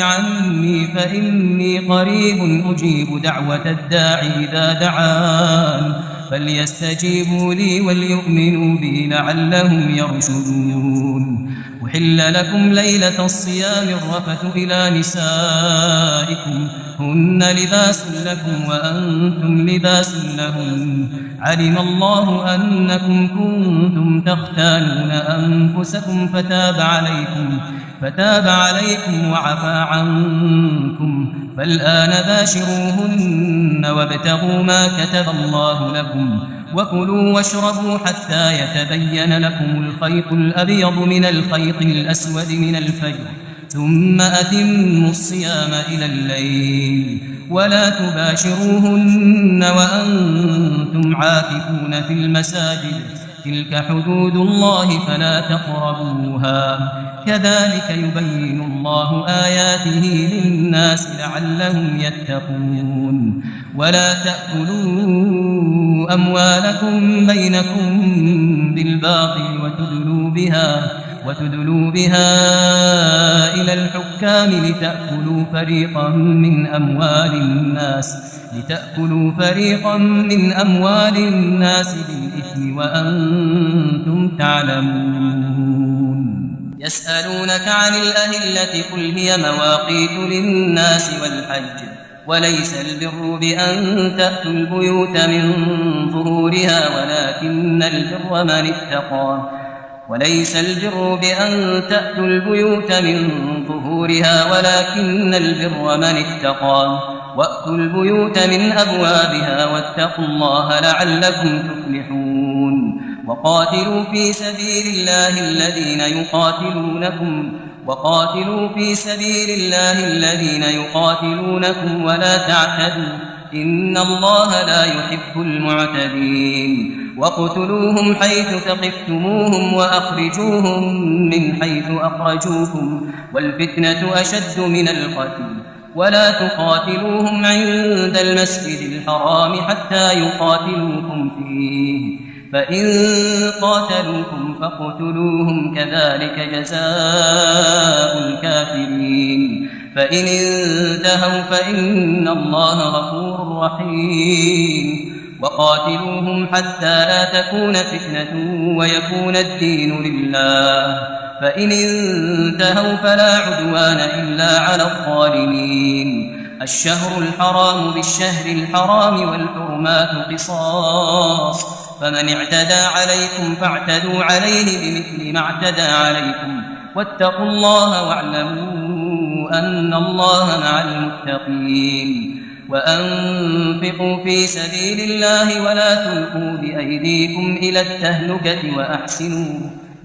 عني فإني قريب أجيب دعوة الداعي إذا دعان فليستجيبوا لي وليؤمنوا بي لعلهم يرشدون. أحل لكم ليلة الصيام الرفث إلى نسائكم هن لباس لكم وأنتم لباس لهن علم الله أنكم كنتم تختانون أنفسكم فتاب عليكم وعفى عنكم فالآن باشروهن وابتغوا ما كتب الله لكم وكلوا واشربوا حتى يتبين لكم الخيط الأبيض من الخيط الأسود من الفجر ثم أتموا الصيام إلى الليل ولا تباشروهن وأنتم عاكفون في المساجد تلك حدود الله فلا تقربوها كذلك يبين الله آياته للناس لعلهم يتقون. ولا تأكلوا أموالكم بينكم بالباطل وتدلوا بها إلى الحكام لتأكلوا فريقا من أموال الناس بالإثم وأنتم تعلمون. يسألونك عن الأهلة قل هي مواقيت للناس والحج وليس البر بأن تأتوا البيوت من ظهورها ولكن البر من اتقى وليس البر بأن تأتوا البيوت من ظهورها ولكن البر من اتقى وأتوا البيوت من أبوابها واتقوا الله لعلكم تفلحون وقاتلوا في سبيل الذين يقاتلونكم ولا تعتدوا إن الله لا يحب المعتدين وقتلوهم حيث ثقفتموهم وأخرجوهم من حيث أخرجوكم والفتنة أشد من القتل ولا تقاتلوهم عند المسجد الحرام حتى يقاتلوكم فيه فإن قاتلوكم فاقتلوهم كذلك جزاء الكافرين فإن انتهوا فإن الله غفور رحيم وقاتلوهم حتى لا تكون فتنة ويكون الدين لله فإن انتهوا فلا عدوان إلا على الظالمين الشهر الحرام بالشهر الحرام والحرمات قصاص فمن اعتدى عليكم فاعتدوا عليه بمثل ما اعتدى عليكم واتقوا الله واعلموا أن الله مع المتقين وأنفقوا في سبيل الله ولا تلقوا بأيديكم إلى التهلكة وأحسنوا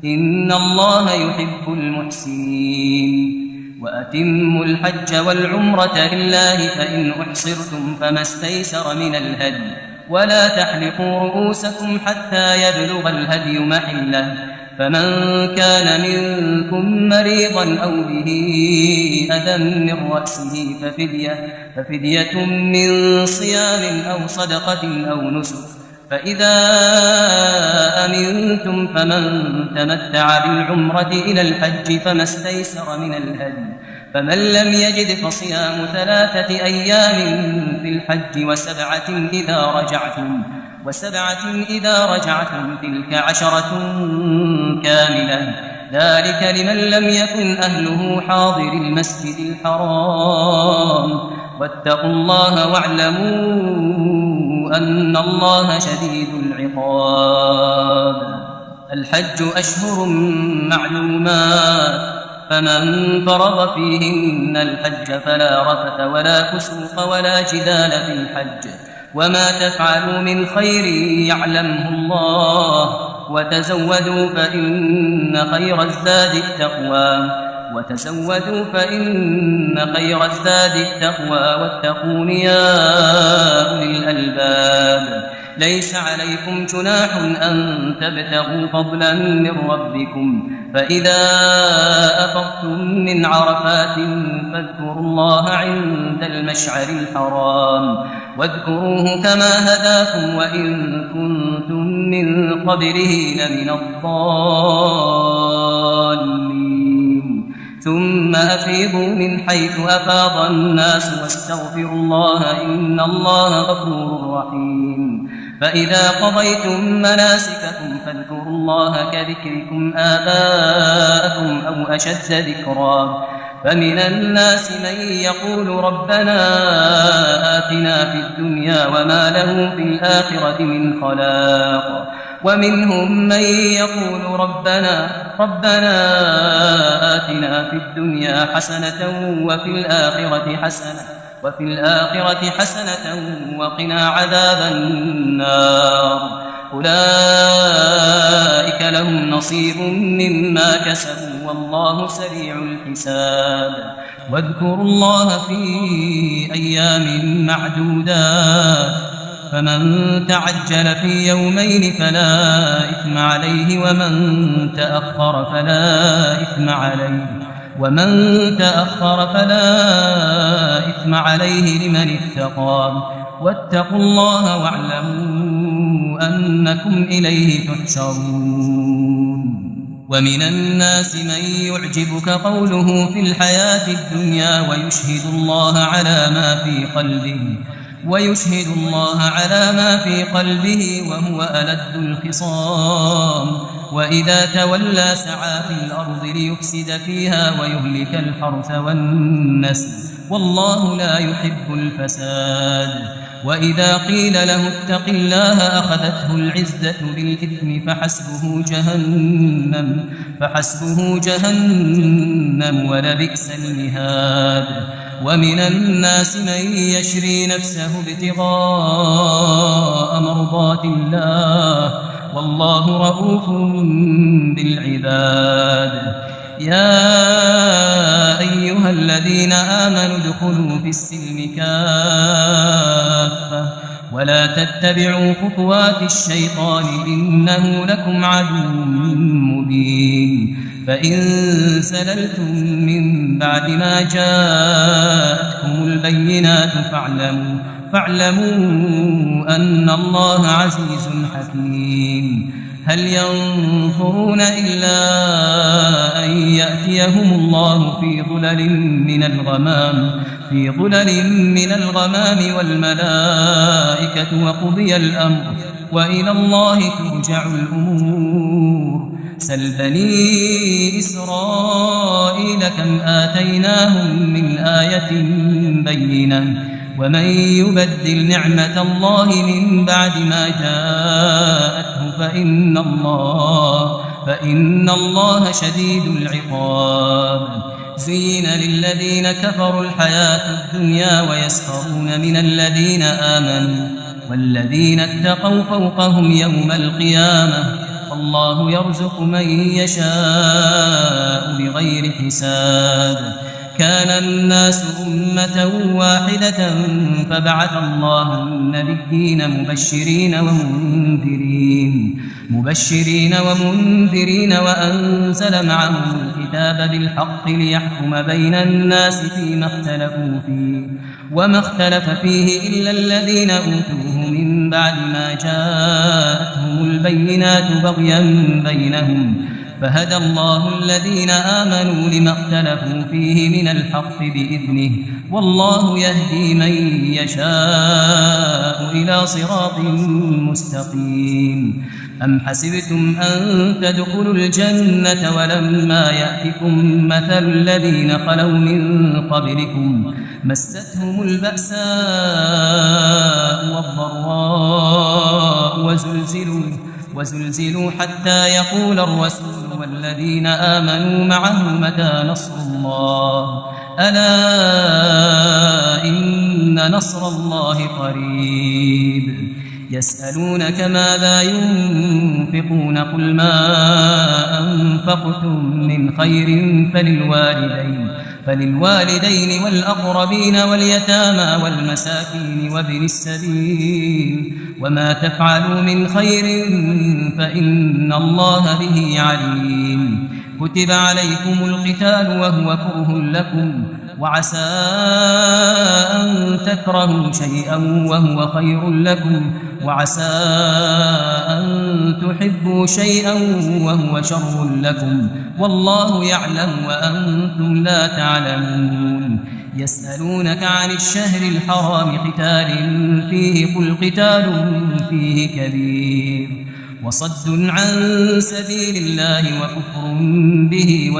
إن الله يحب المحسنين وأتموا الحج والعمرة لله فإن أحصرتم فما استيسر من الهدي ولا تحلقوا رؤوسكم حتى يبلغ الهدي محله فمن كان منكم مريضا أو به أذى من رأسه ففدية من صيام أو صدقة أو نسك فإذا أمنتم فمن تمتع بالعمرة إلى الحج فما استيسر من الهدي فمن لم يجد فصيام 3 أيام في الحج وسبعة إذا رجعتم تلك 10 كاملة ذلك لمن لم يكن أهله حاضر المسجد الحرام واتقوا الله واعلموا أن الله شديد العقاب الحج أشهر معلومات فمن فرض فيهن الحج فلا رفث ولا فسوق ولا جدال في الحج وما تفعلوا من خير يعلمه الله وتزودوا فإن خير الزاد التقوى واتقون يا أولي الألباب ليس عليكم جناح أن تبتغوا فضلا من ربكم فإذا أفضتم من عرفات فاذكروا الله عند المشعر الحرام واذكروه كما هداكم وإن كنتم من قبله لمن الضالين ثم أفيضوا من حيث أفاض الناس واستغفروا الله إن الله غفور رحيم فإذا قضيتم مناسككم فاذكروا الله كذكركم آباءكم أو أشد ذكرا فمن الناس من يقول ربنا آتنا في الدنيا وما له في الآخرة من خلاق ومنهم من يقول ربنا آتنا في الدنيا حسنة وفي الآخرة حسنة وقنا عذاب النار أولئك لهم نصيب مما كسبوا والله سريع الحساب واذكروا الله في أيام معدودات فمن تعجل في يومين فلا إثم عليه ومن تأخر فلا إثم عليه لمن اتقى واتقوا الله واعلموا أنكم إليه تحشرون ومن الناس من يعجبك قوله في الحياة الدنيا ويشهد الله على ما في قلبه وهو ألد الخصام وإذا تولى سعى في الأرض ليفسد فيها ويهلك الحرث والنسل والله لا يحب الفساد. وإذا قيل له اتق الله أخذته العزة بالإثم فحسبه جهنم ولبئس المهاد. ومن الناس من يشري نفسه ابتغاء مرضات الله والله رؤوف بالعباد. يا أيها الذين آمنوا ادخلوا في السلم كافة ولا تتبعوا خطوات الشيطان إنه لكم عدو مبين. فإن سللتم من بعد ما جاءتكم البينات فاعلموا أن الله عزيز حكيم. هل ينظرون إلا أن يأتيهم الله في ظلل من الغمام والملائكة وقضي الأمر وإلى الله ترجع الأمور. سل بني إسرائيل كم آتيناهم من آية بينة ومن يبدل نعمة الله من بعد ما جاءته فإن الله شديد العقاب. زين للذين كفروا الحياة الدنيا ويسخرون من الذين آمنوا والذين اتقوا فوقهم يوم القيامة والله يرزق من يشاء بغير حساب. كان الناس أمة واحدة فبعث الله النبيين مبشرين ومنذرين وأنزل معهم الكتاب بالحق ليحكم بين الناس فيما اختلفوا فيه وما اختلف فيه إلا الذين أوتوه من بعد ما جاءتهم البينات بغيا بينهم فهدى الله الذين آمنوا لما اختلفوا فيه من الحق بإذنه والله يهدي من يشاء إلى صراط مستقيم. أم حسبتم أن تدخلوا الجنة ولما يأتكم مثل الذين خلوا من قبلكم مستهم البأساء والضراء وزلزلوا حتى يقول الرسول والذين آمنوا معه متى نصر الله ألا إن نصر الله قريب. يسألونك ماذا ينفقون قل ما أنفقتم من خير فللوالدين والأقربين واليتامى والمساكين وابن السبيل وما تفعلوا من خير فإن الله به عليم. كتب عليكم القتال وهو كره لكم وعسى أن تكرهوا شيئا وهو خير لكم وعسى أن تحبوا شيئا وهو شر لكم والله يعلم وأنتم لا تعلمون. يسألونك عن الشهر الحرام قتال فيه قل قتال فيه كبير وصد عن سبيل الله وكفر به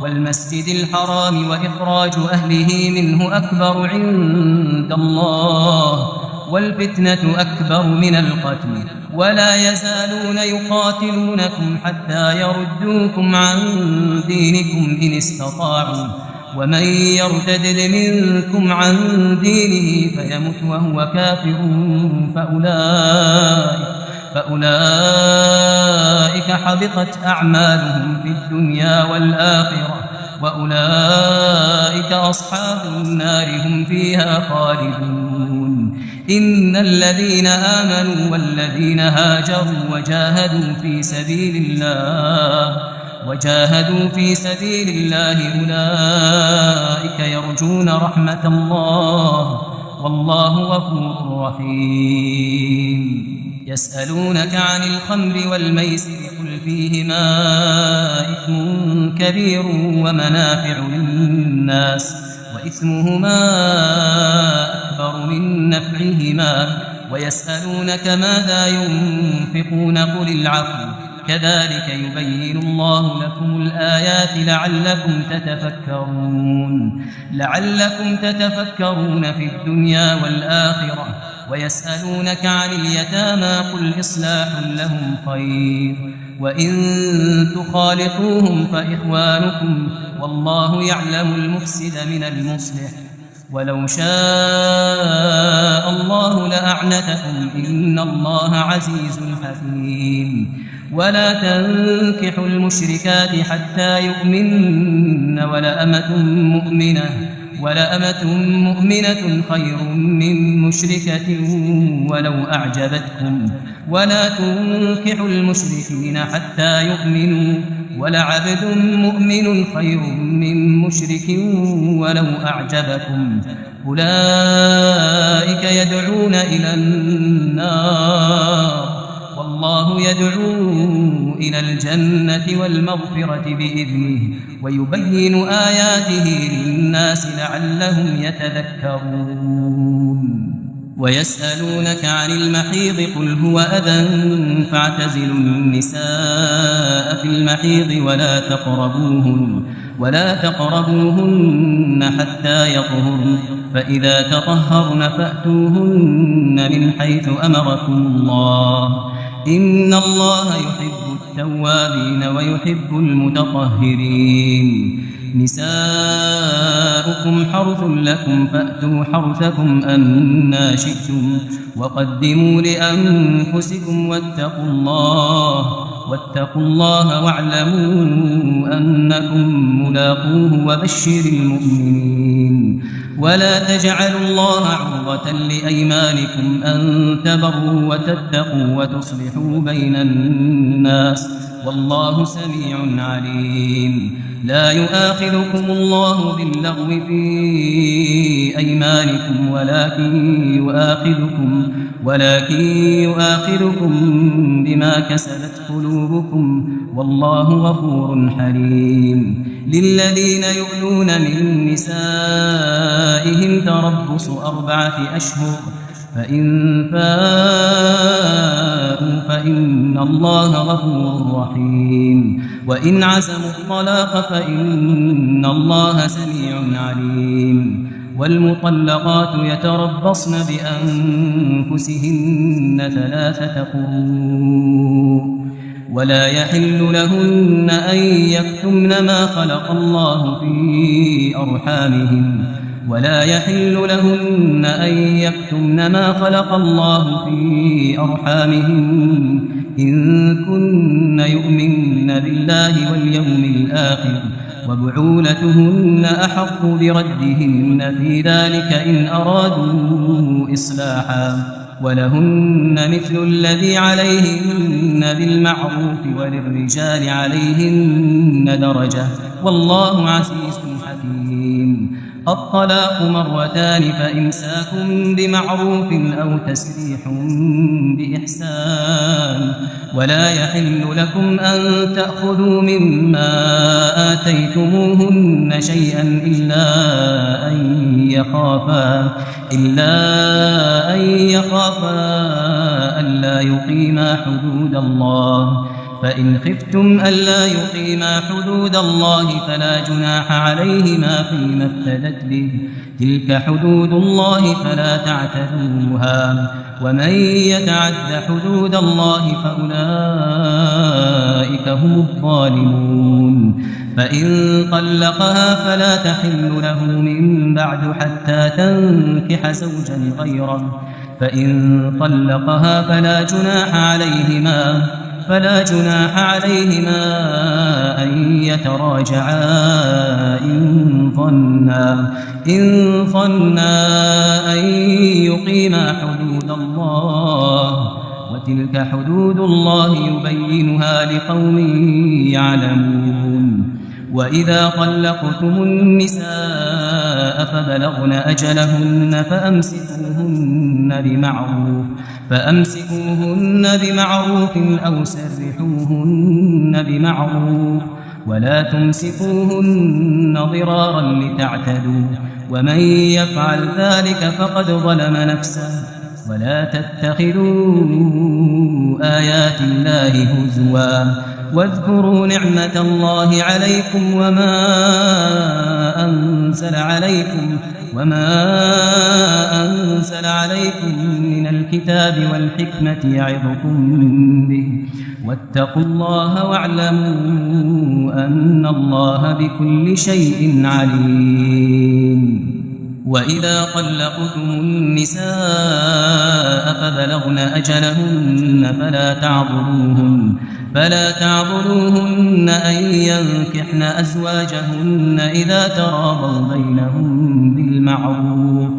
والمسجد الحرام وإخراج أهله منه أكبر عند الله والفتنة أكبر من القتل ولا يزالون يقاتلونكم حتى يردوكم عن دينكم إن استطاعوا ومن يرتد منكم عن دينه فيمت وهو كافر فأولئك حبطت أعمالهم في الدنيا والآخرة وأولئك أصحاب النار هم فيها خالدون. إن الذين آمنوا والذين هاجروا وجاهدوا في سبيل الله أولئك يرجون رحمة الله والله غفور رحيم. يسألونك عن الخمر والميسر قل فيهما إثم كبير ومنافع للناس وإثمهما أكبر من نفعهما ويسألونك ماذا ينفقون كذلك يبين الله لكم الآيات لعلكم تتفكرون في الدنيا والآخرة. ويسألونك عن اليتامى قل إصلاح لهم خير وإن تخالطوهم فإخوانكم والله يعلم المفسد من المصلح ولو شاء الله لأعنتكم إن الله عزيز حكيم. ولا تنكحوا المشركات حتى يؤمنن ولأمة مؤمنة خير من مشركة ولو أعجبتكم. ولا تنكحوا المشركين حتى يؤمنوا ولعبد مؤمن خير من مشرك ولو أعجبكم. أولئك يدعون إلى النار والله يدعو إلى الجنة والمغفرة بإذنه ويبين آياته للناس لعلهم يتذكرون. ويسألونك عن المحيض قل هو أذى فاعتزلوا النساء في المحيض ولا تقربوهن حتى يطهرن فإذا تطهرن فأتوهن من حيث أمركم الله إن الله يحب التوابين ويحب المتطهرين. نساؤكم حرث لكم فأتوا حرثكم أنى شئتم وقدموا لأنفسكم واتقوا الله واعلموا أنكم ملاقوه وبشر المؤمنين. ولا تجعلوا الله عرضة لأيمانكم أن تبروا وتتقوا وتصلحوا بين الناس والله سميع عليم. لا يؤاخذكم الله باللغو في أيمانكم ولكن يؤاخذكم بما كسبت قلوبكم والله غفور حليم. للذين يؤلون من نسائهم تربص 4 أشهر فإن فاءوا فإن الله غفور رحيم. وإن عزموا الطلاق فإن الله سميع عليم. والمطلقات يتربصن بأنفسهن 3 قروء ولا يحل لهن أن يكتمن ما خلق الله في أرحامهن إن كن يؤمن بالله واليوم الآخر وبعولتهن أحق بردهن في ذلك إن أرادوا إصلاحا ولهن مثل الذي عليهن بالمعروف وللرجال عليهن درجة والله عزيز حكيم. الطلاق 2 مرتان فإمساك بمعروف أو تسريح بإحسان. ولا يحل لكم أن تأخذوا مما آتيتموهن شيئا إلا أن يخافا ألا يقيما حدود الله. فإن خفتم ألا يقيما حدود الله فلا جناح عليهما فيما افتدت به تلك حدود الله فلا تعتدوها ومن يتعد حدود الله فأولئك هم الظالمون. فإن طلقها فلا تحل له من بعد حتى تنكح زوجا غيره فإن طلقها فلا جناح عليهما أن يتراجعا إن ظنا أن يقيما حدود الله وتلك حدود الله يبينها لقوم يعلمون. وإذا طلقتم النساء فبلغن أجلهن فأمسكوهن بمعروف أو سرحوهن بمعروف ولا تمسكوهن ضرارا لتعتدوا ومن يفعل ذلك فقد ظلم نفسه ولا تتخذوا آيات الله هزوا واذكروا نعمة الله عليكم وما أنزل عليكم من الكتاب والحكمة يعظكم به واتقوا الله واعلموا أن الله بكل شيء عليم. وإذا طلقتم النساء فبلغن أجلهن فلا تعضلوهن أن ينكحن أزواجهن إذا تراضوا بينهم بالمعروف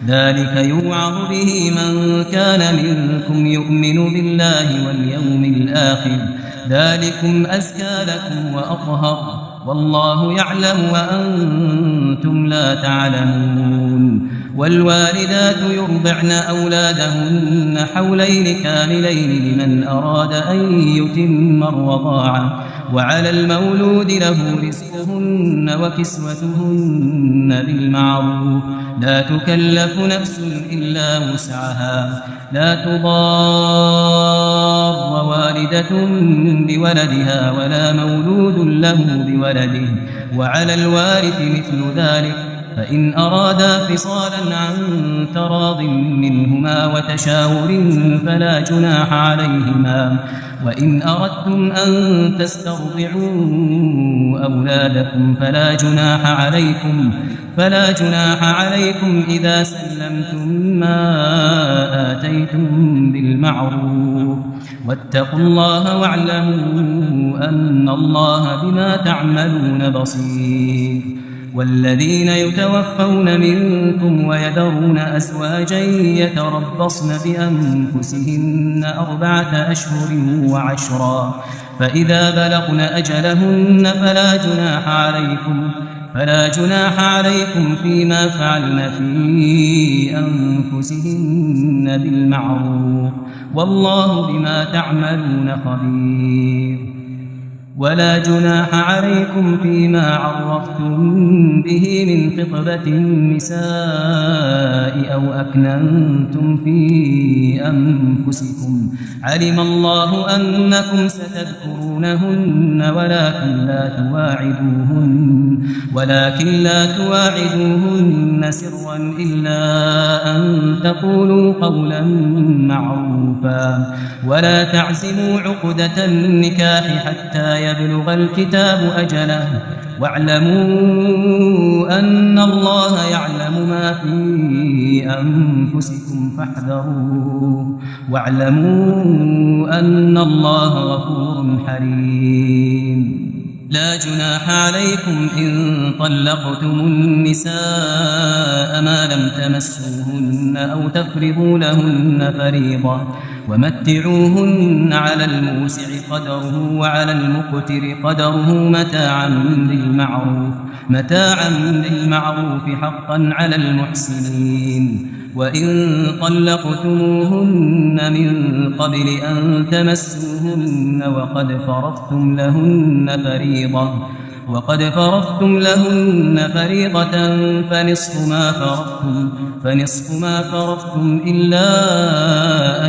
ذلك يوعظ به من كان منكم يؤمن بالله واليوم الآخر ذلكم أزكى لكم وأطهر والله يعلم وأنتم لا تعلمون. والوالدات يرضعن أولادهن حولين كاملين لمن أراد أن يتم الرضاعة وعلى المولود له رزقهن وكسوتهن بالمعروف لا تكلف نفس إلا وسعها لا تضار والدة بولدها ولا مولود له بولده وعلى الوارث مثل ذلك فإن أرادا فصالا عن تراض منهما وتشاور فلا جناح عليهما. وإن أردتم أن تسترضعوا أولادكم فلا جناح عليكم إذا سلمتم ما آتيتم بالمعروف واتقوا الله واعلموا أن الله بما تعملون بصير. والذين يتوفون منكم ويذرون أزواجا يتربصن بأنفسهن 4 أشهر و10 فإذا بلغن أجلهن فلا جناح عليكم فيما فعلن في أنفسهن بالمعروف والله بما تعملون خبير. ولا جناح عليكم فيما عرفتم به من خطبة النساء أو أكننتم في أنفسكم علم الله أنكم ستذكرونهن ولكن لا تواعدوهن سرا إلا أن تقولوا قولا معروفا ولا تعزموا عقدة النكاح حتى يبلغ الكتاب أجله واعلموا أن الله يعلم ما في أنفسكم فاحذروه واعلموا أن الله غفور حليم. لا جناح عليكم إن طلقتم النساء ما لم تمسوهن أو تفرضوا لهن فريضة ومتعوهن على الموسع قدره وعلى المقتر قدره متاعا بالمعروف حقا على المحسنين. وإن طلقتموهن من قبل أن تمسوهن وقد فرضتم لهن فريضة فنصف ما فرضتم إلا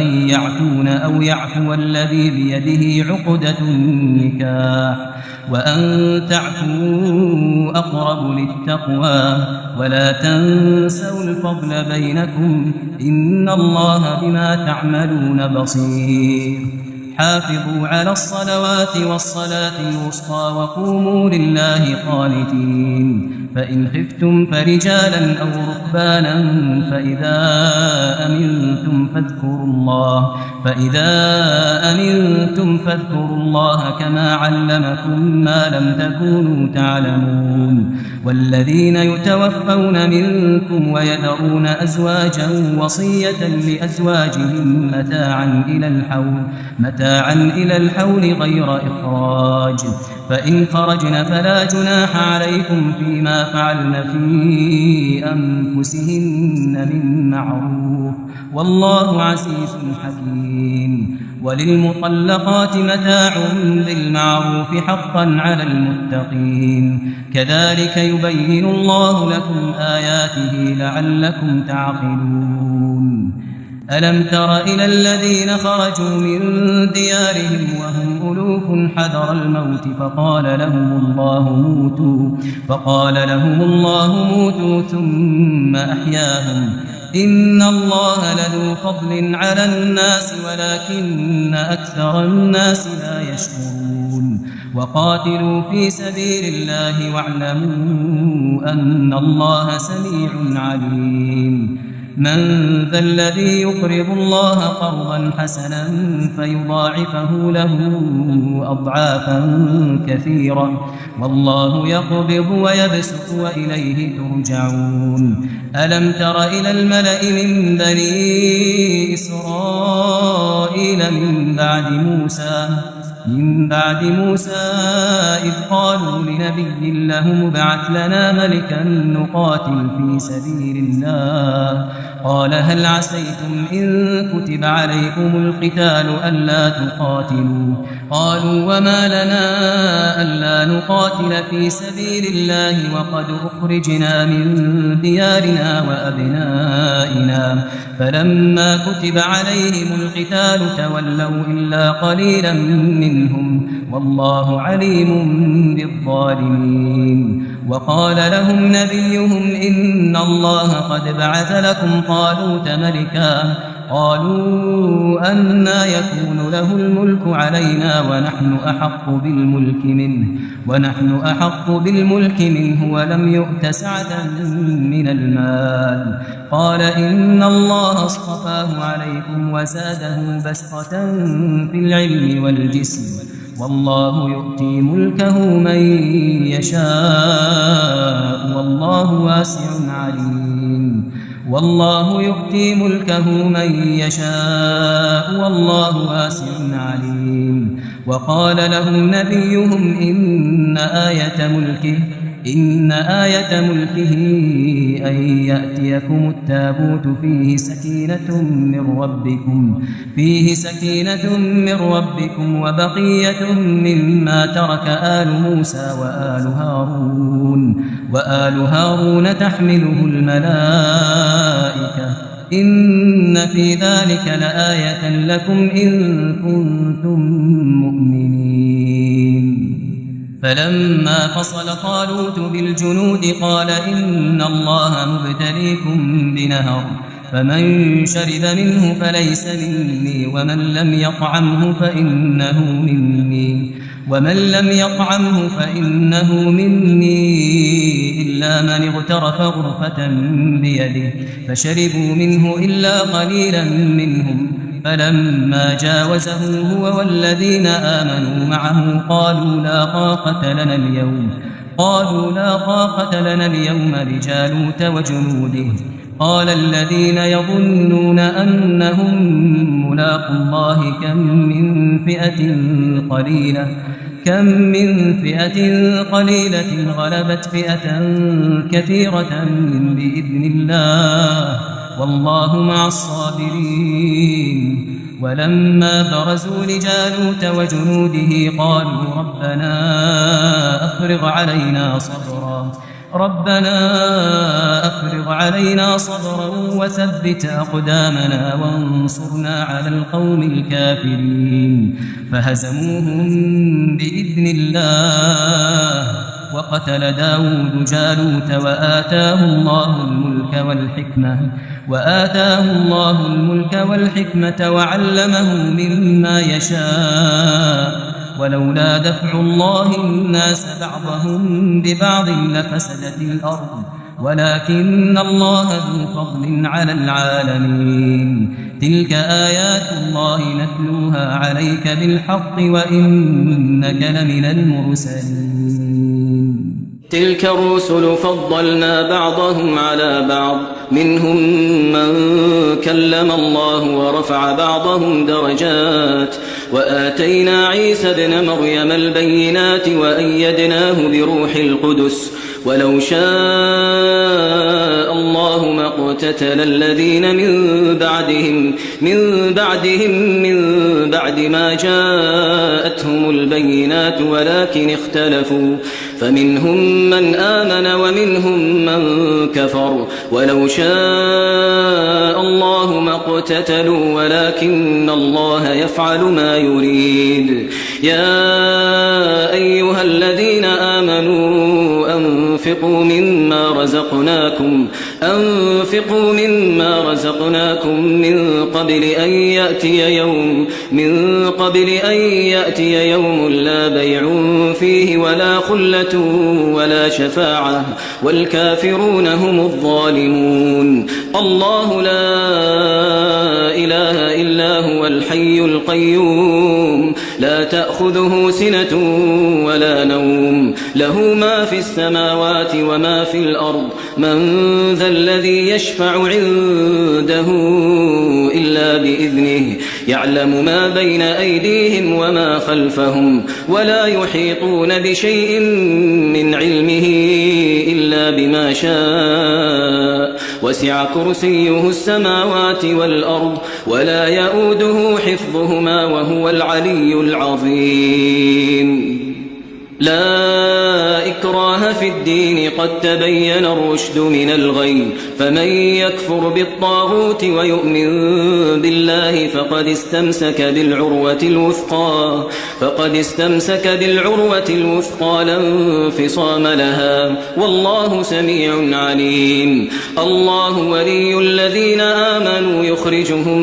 أن يعفون أو يعفو الذي بيده عقدة النكاح وأن تعفوا أقرب للتقوى ولا تنسوا الفضل بينكم إن الله بما تعملون بصير. حافظوا على الصلوات والصلاة الوسطى وقوموا لله قانتين. فإن خفتم فرجالا أو ركبانا فإذا أمنتم فاذكروا الله كما علمكم ما لم تكونوا تعلمون. والذين يتوفون منكم ويذرون أزواجا وصية لأزواجهم متاعا إلى الحول غير إخراج فإن خرجن فلا جناح عليكم فيما فعلن في أنفسهن من معروف والله عزيز حكيم. وللمطلقات متاع بالمعروف حقا على المتقين كذلك يبين الله لكم آياته لعلكم تعقلون. ألم تر إلى الذين خرجوا من ديارهم وهم ألوف حذر الموت فقال لهم الله موتوا ثم أحياهم إن الله لذو فضل على الناس ولكن أكثر الناس لا يشكرون وقاتلوا في سبيل الله واعلموا أن الله سميع عليم من ذا الذي يقرض الله قرضا حسنا فيضاعفه له أضعافا كثيرة والله يقبض ويبسط وإليه ترجعون ألم تر إلى الملأ من بني إسرائيل من بعد موسى إذ قالوا لنبي له ابعث لنا ملكا نقاتل في سبيل الله قال هل عسيتم إن كتب عليكم القتال ألا تقاتلوا قالوا وما لنا ألا نقاتل في سبيل الله وقد أخرجنا من ديارنا وأبنائنا فلما كتب عليهم القتال تولوا إلا قليلا منهم والله عليم بالظالمين وقال لهم نبيهم إن الله قد بعث لكم طالوت ملكا قالوا أنى يكون له الملك علينا ونحن أحق بالملك منه ولم يؤت سعة من المال قال إن الله اصطفاه عليكم وزاده بسطة في العلم والجسم والله يؤتي ملكه من يشاء والله واسع عليم وقال لهم نبيهم إن آية ملكه أن يأتيكم التابوت فيه سكينة من ربكم وبقية مما ترك آل موسى وآل هارون تحمله الملائكة إن في ذلك لآية لكم إن كنتم مؤمنين فلما فصل طالوت بالجنود قال إن الله مبتليكم بنهر فمن شرب منه فليس مني ومن لم يطعمه فإنه مني إلا من اغترف غرفة بيده فشربوا منه إلا قليلا منهم فلما جاوزه هو والذين آمنوا معه قالوا لا طاقة لنا اليوم بجالوت وجنوده قال الذين يظنون أنهم ملاقو الله كم من فئة قليلة غلبت فئة كثيرة بإذن الله والله مع الصابرين ولما برزوا لجالوت وجنوده قالوا ربنا أفرغ علينا صبرا وثبت أقدامنا وانصرنا على القوم الكافرين فهزموهم بإذن الله وقتل داود جالوت وآتاه الله الملك والحكمة وعلمه مما يشاء ولولا دفع الله الناس بعضهم ببعض لفسدت الأرض ولكن الله ذو فضل على العالمين تلك آيات الله نتلوها عليك بالحق وإنك لمن المرسلين تلك الرسل فضلنا بعضهم على بعض منهم من كلم الله ورفع بعضهم درجات وآتينا عيسى ابن مريم البينات وأيدناه بروح القدس ولو شاء الله ما اقتتل الذين من بعدهم بعد ما جاءتهم البينات ولكن اختلفوا فمنهم من آمن ومنهم من كفر ولو شاء الله ما اقتتلوا ولكن الله يفعل ما يريد. يا أيها الذين آمنوا أنفقوا مما رزقناكم من قبل أن يأتي يوم لا بيع فيه ولا خلة ولا شفاعة والكافرون هم الظالمون. الله لا إله إلا هو الحي القيوم لا تأخذه سنة ولا نوم له ما في السماوات وما في الأرض من ذا الذي يشفع عنده إلا بإذنه يعلم ما بين أيديهم وما خلفهم ولا يحيطون بشيء من علمه إلا بما شاء وسع كرسيه السماوات والأرض ولا يؤوده حفظهما وهو العلي العظيم. لا إكراه في الدين قد تبين الرشد من الغي فمن يكفر بالطاغوت ويؤمن بالله فقد استمسك بالعروة الوثقى لا انفصام لها والله سميع عليم. الله ولي الذين آمنوا يخرجهم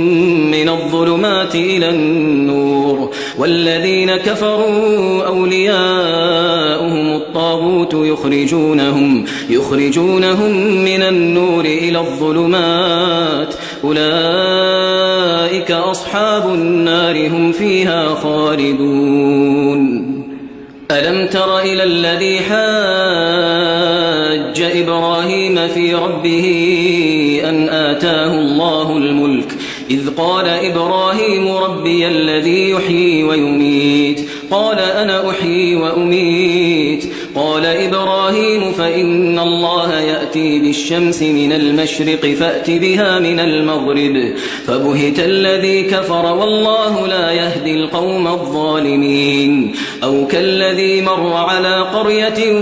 من الظلمات إلى النور والذين كفروا أولياؤهم الطاغوت يخرجونهم من النور إلى الظلمات أولئك أصحاب النار هم فيها خالدون. ألم تر إلى الذي حاج إبراهيم في ربه أن آتاه الله الملك إذ قال إبراهيم ربي الذي يحيي ويميت قال أنا أحيي وأميت قال إبراهيم فإن الله يأتي بالشمس من المشرق فأت بها من المغرب فبهت الذي كفر والله لا يهدي القوم الظالمين. أو كالذي مر على قرية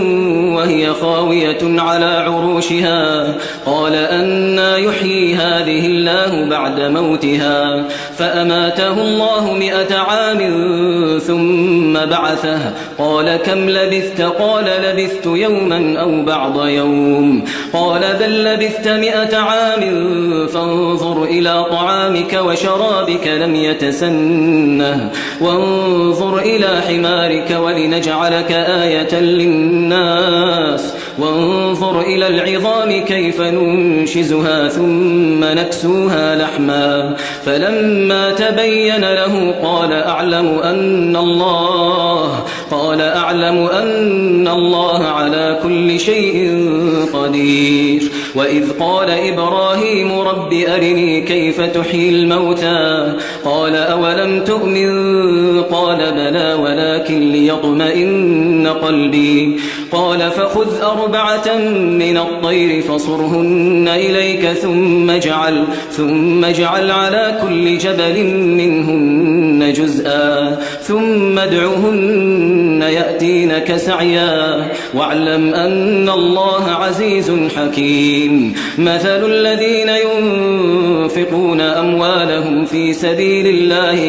وهي خاوية على عروشها قال أنى يحيي هذه الله بعد موتها فأماته الله 100 عام ثم بعثه قال كم لبثت قال لبثت يوما أو بعض يوم قال بل لبثت 100 عام فانظر إلى طعامك وشرابك لم يتسنه وانظر إلى حمارك ولنجعلك آية للناس وانظر إلى العظام كيف ننشزها ثم نكسوها لحما فلما تبين له قال أعلم أن الله على كل شيء قدير. وإذ قال إبراهيم رب أرني كيف تحيي الموتى قال أولم تؤمن قال بلى ولكن ليطمئن قلبي قال فخذ 4 من الطير فصرهن إليك ثم اجعل على كل جبل منهن جزءا ثم ادعهن يأتينك سعيا واعلم أن الله عزيز حكيم. مثل الذين ينفقون أموالهم في سبيل الله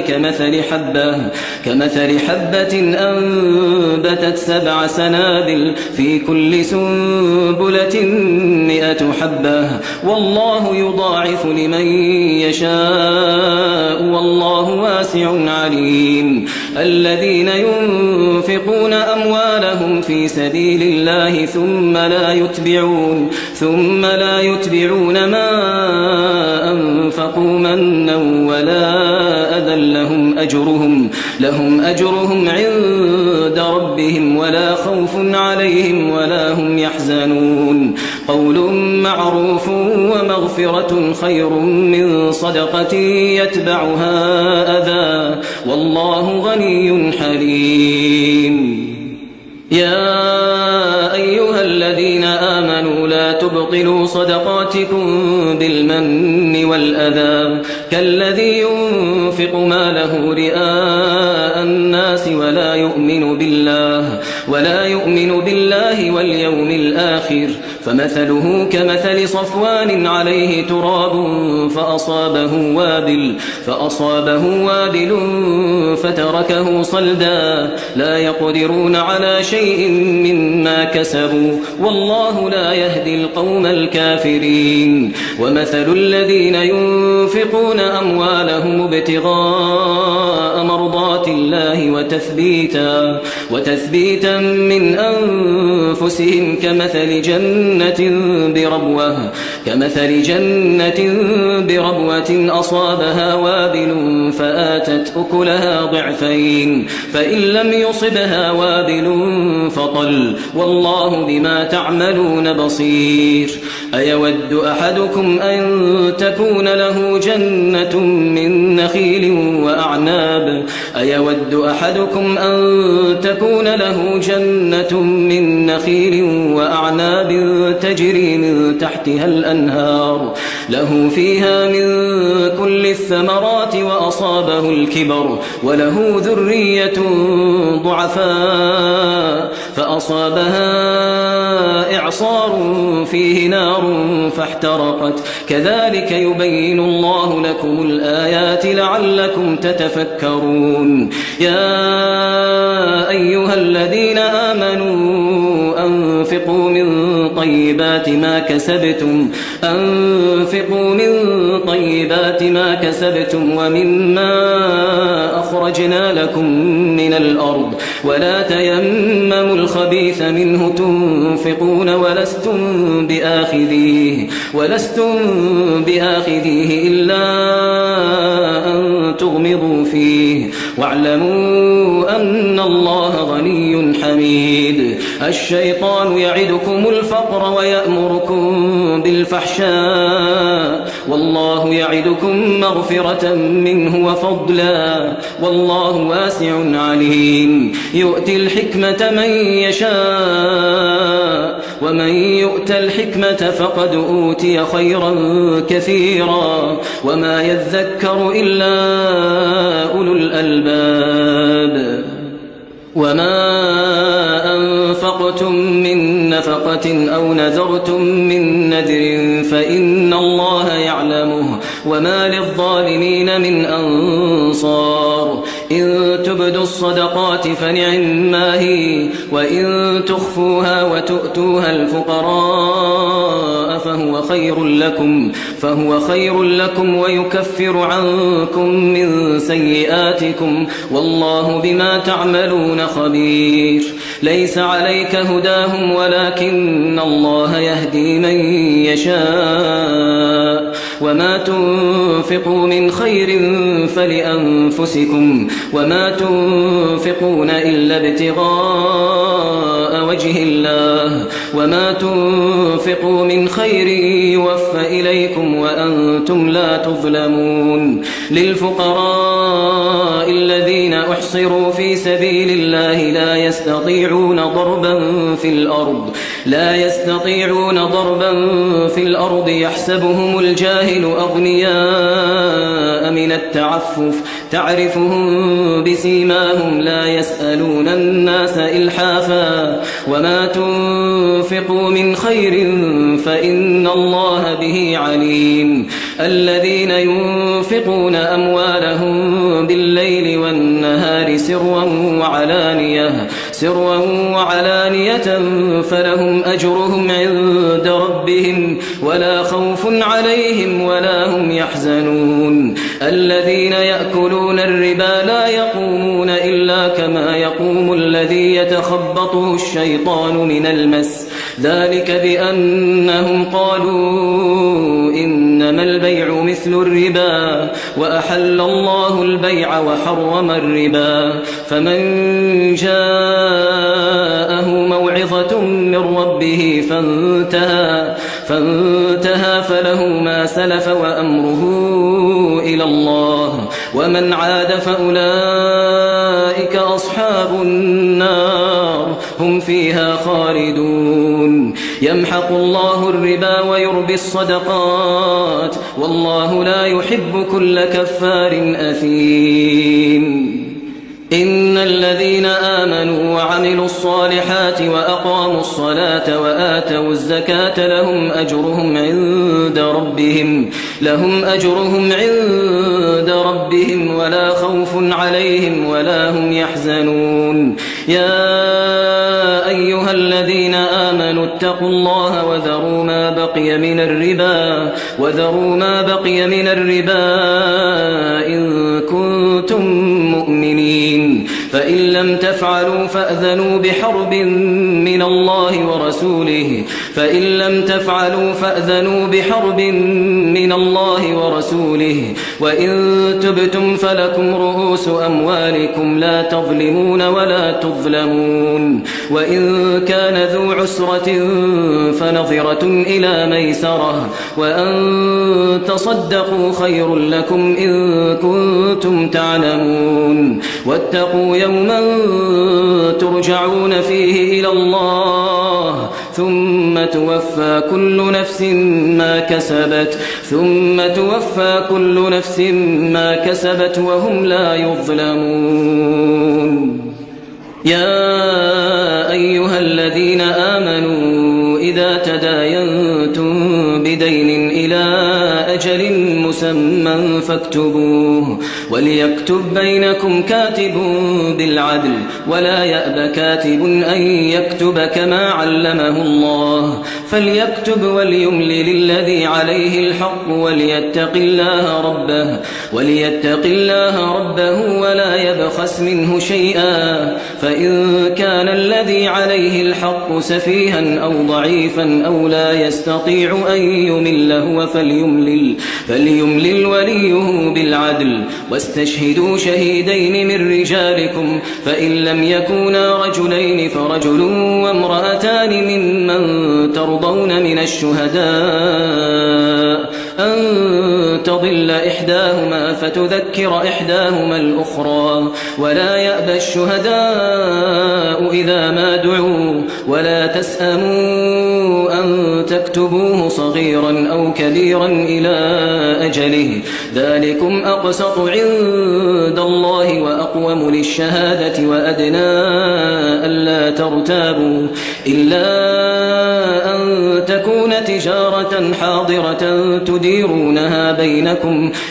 كمثل حبة أنبتت 7 سنابل في كل سنبلة 100 حبة والله يضاعف لمن يشاء والله واسع عليم. الذين ينفقون أموالهم في سبيل الله ثم لا يتبعون ما أنفقوا منا ولا أذى لهم أجرهم عند ربهم ولا خوف عليهم ولا هم يحزنون. قول معروف ومغفرة خير من صدقة يتبعها أذى والله غني حليم. يا أيها الذين آمنوا لا تبطلوا صدقاتكم بالمن والأذى كالذي ينفق ينفق ماله رئاء الناس ولا يؤمن بالله واليوم الآخر فمثله كمثل صفوان عليه تراب فأصابه وابل فتركه صلدا لا يقدرون على شيء مما كسبوا والله لا يهدي القوم الكافرين ومثل الذين ينفقون أموالهم ابتغاء مرضات الله وتثبيتا من أنفسهم كمثل جنة بربوة أصابها وابل فآتت أكلها ضعفين فإن لم يصبها وابل فطل والله بما تعملون بصير أيود أحدكم أن تكون له جنة من نخيل وأعناب تجري من تحتها الأنهار له فيها من كل الثمرات وأصابه الكبر وله ذرية ضعفاء فأصابها إعصار فيه نار فاحترقت كذلك يبين الله لكم الآيات لعلكم تتفكرون يا أيها الذين آمنوا أنفقوا من طيبات ما كسبتم ومما أخرجنا لكم من الأرض ولا تيمموا الخبيث منه تنفقون ولستم بآخذيه إلا أن تغمضوا فيه واعلموا أن الله غني حميد الشيطان يعدكم الفقر ويأمركم بالفحشاء والله يعدكم مغفرة منه وفضلا والله واسع عليم يؤتي الحكمة من يشاء ومن يؤت الحكمة فقد أوتي خيرا كثيرا وما يذكر إلا أولو الألباب وما أنفقتم من نفقة أو نذرتم من نذر فإن الله يعلمه وما للظالمين من أنصار إن تبدوا الصدقات فنعما هي وإن تخفوها وتؤتوها الفقراء فهو خير لكم ويكفر عنكم من سيئاتكم والله بما تعملون خبير ليس عليك هداهم ولكن الله يهدي من يشاء وما تنفقوا من خير فلأنفسكم وما تنفقون إلا ابتغاء وجه الله وما تنفقوا من خير يوفى إليكم وأنتم لا تظلمون للفقراء الذين أحصروا في سبيل الله لا يستطيعون ضربا في الأرض يحسبهم الجاهل أغنياء من التعفف تعرفهم بسيماهم لا يسألون الناس إلحافا وما تنفقوا من خير فإن الله به عليم الذين ينفقون أموالهم بالليل والنهار سرا وعلانية فلهم أجرهم عند ربهم ولا خوف عليهم ولا هم يحزنون الذين يأكلون الربا لا يقومون إلا كما يقوم الذي يتخبطه الشيطان من المس ذلك بأنهم قالوا إنما البيع مثل الربا وأحل الله البيع وحرم الربا فمن جاءه موعظة من ربه فانتهى فله ما سلف وأمره إلى الله ومن عاد فأولئك أصحاب النار هم فيها خالدون يمحق الله الربا ويربي الصدقات والله لا يحب كل كفار أثيم إن الذين آمنوا وعملوا الصالحات وأقاموا الصلاة وآتوا الزكاة لهم أجرهم عند ربهم ولا خوف عليهم ولا هم يحزنون يا أيها الذين آمنوا اتقوا الله وذروا ما بقي من الربا إن كنتم مؤمنين فإن لم تفعلوا فأذنوا بحرب من الله ورسوله وإن تبتم فلكم رؤوس أموالكم لا تظلمون ولا تظلمون وإن كان ذو عسرة فنظرة إلى ميسرة وأن تصدقوا خير لكم إن كنتم تعلمون واتقوا يوما ترجعون فيه إلى الله ثم توفى كل نفس ما كسبت وهم لا يظلمون يا أيها الذين آمنوا إذا تداينتم بدين إلى أجل مسمى فاكتبوه وليكتب بينكم كاتب بالعدل ولا يأب كاتب أن يكتب كما علمه الله فليكتب وليملل الذي عليه الحق وليتق الله ربه ولا يبخس منه شيئا فإن كان الذي عليه الحق سفيها أو ضعيفا أو لا يستطيع أن يمل هو فليملل وليه بالعدل واستشهدوا شهيدين من رجالكم فإن لم يكونا رجلين فرجل وامرأتان ممن ترضون من الشهداء أن تضل إحداهما فتذكر إحداهما الأخرى ولا يأبى الشهداء إذا ما دعوا ولا تسأموا أن تكتبوه صغيرا أو كبيرا إلى أجله ذلكم أقسط عند الله وأقوم للشهادة وأدنى ألا ترتابوا إلا أن تكون تجارة حاضرة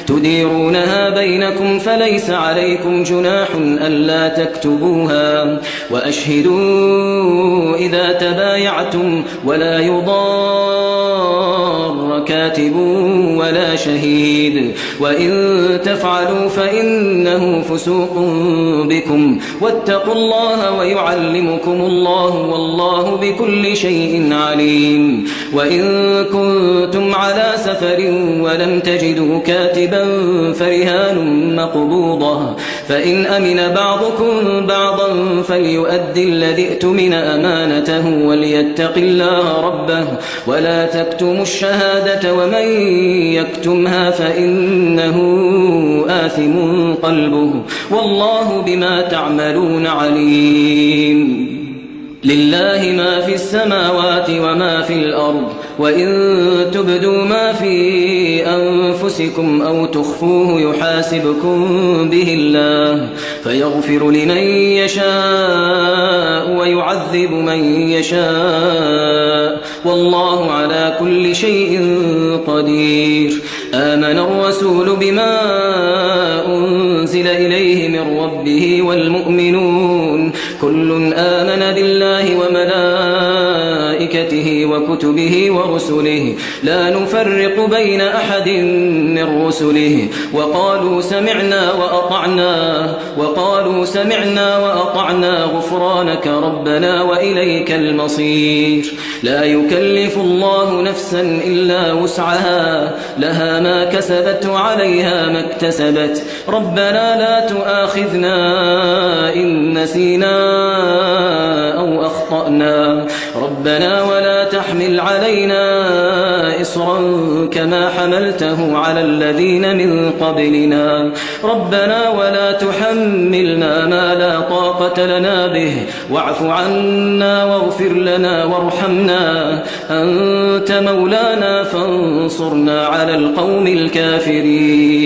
تديرونها بينكم فليس عليكم جناح ألا تكتبوها وأشهدوا إذا تبايعتم ولا يضار كاتب ولا شهيد وإن تفعلوا فإنه فسوق بكم واتقوا الله ويعلمكم الله والله بكل شيء عليم وإن كنتم على سفر ولم تجدوا كاتبا فرهان مقبوضة فإن أمن بعضكم بعضا فليؤدي الذي اؤتمن أمانته وليتق الله ربه ولا تكتموا الشهادة ومن يكتمها فإنه آثم قلبه والله بما تعملون عليم لله ما في السماوات وما في الأرض وإن تبدوا ما في أنفسكم أو تخفوه يحاسبكم به الله فيغفر لمن يشاء ويعذب من يشاء والله على كل شيء قدير آمن الرسول بما أنزل إليه من ربه والمؤمنون كل آمن بالله وملائكته وكتبه ورسله لا نفرق بين أحد من رسله وقالوا سمعنا وأطعنا غفرانك ربنا وإليك المصير لا يكلف الله نفسا إلا وسعها لها ما كسبت وعليها ما اكتسبت ربنا لا تؤاخذنا إن نسينا أو أخطأنا ربنا ولا تحمل تحمل علينا إصرا كما حملته على الذين من قبلنا ربنا ولا تحملنا ما لا طاقة لنا به واعف عنا واغفر لنا وارحمنا أنت مولانا فانصرنا على القوم الكافرين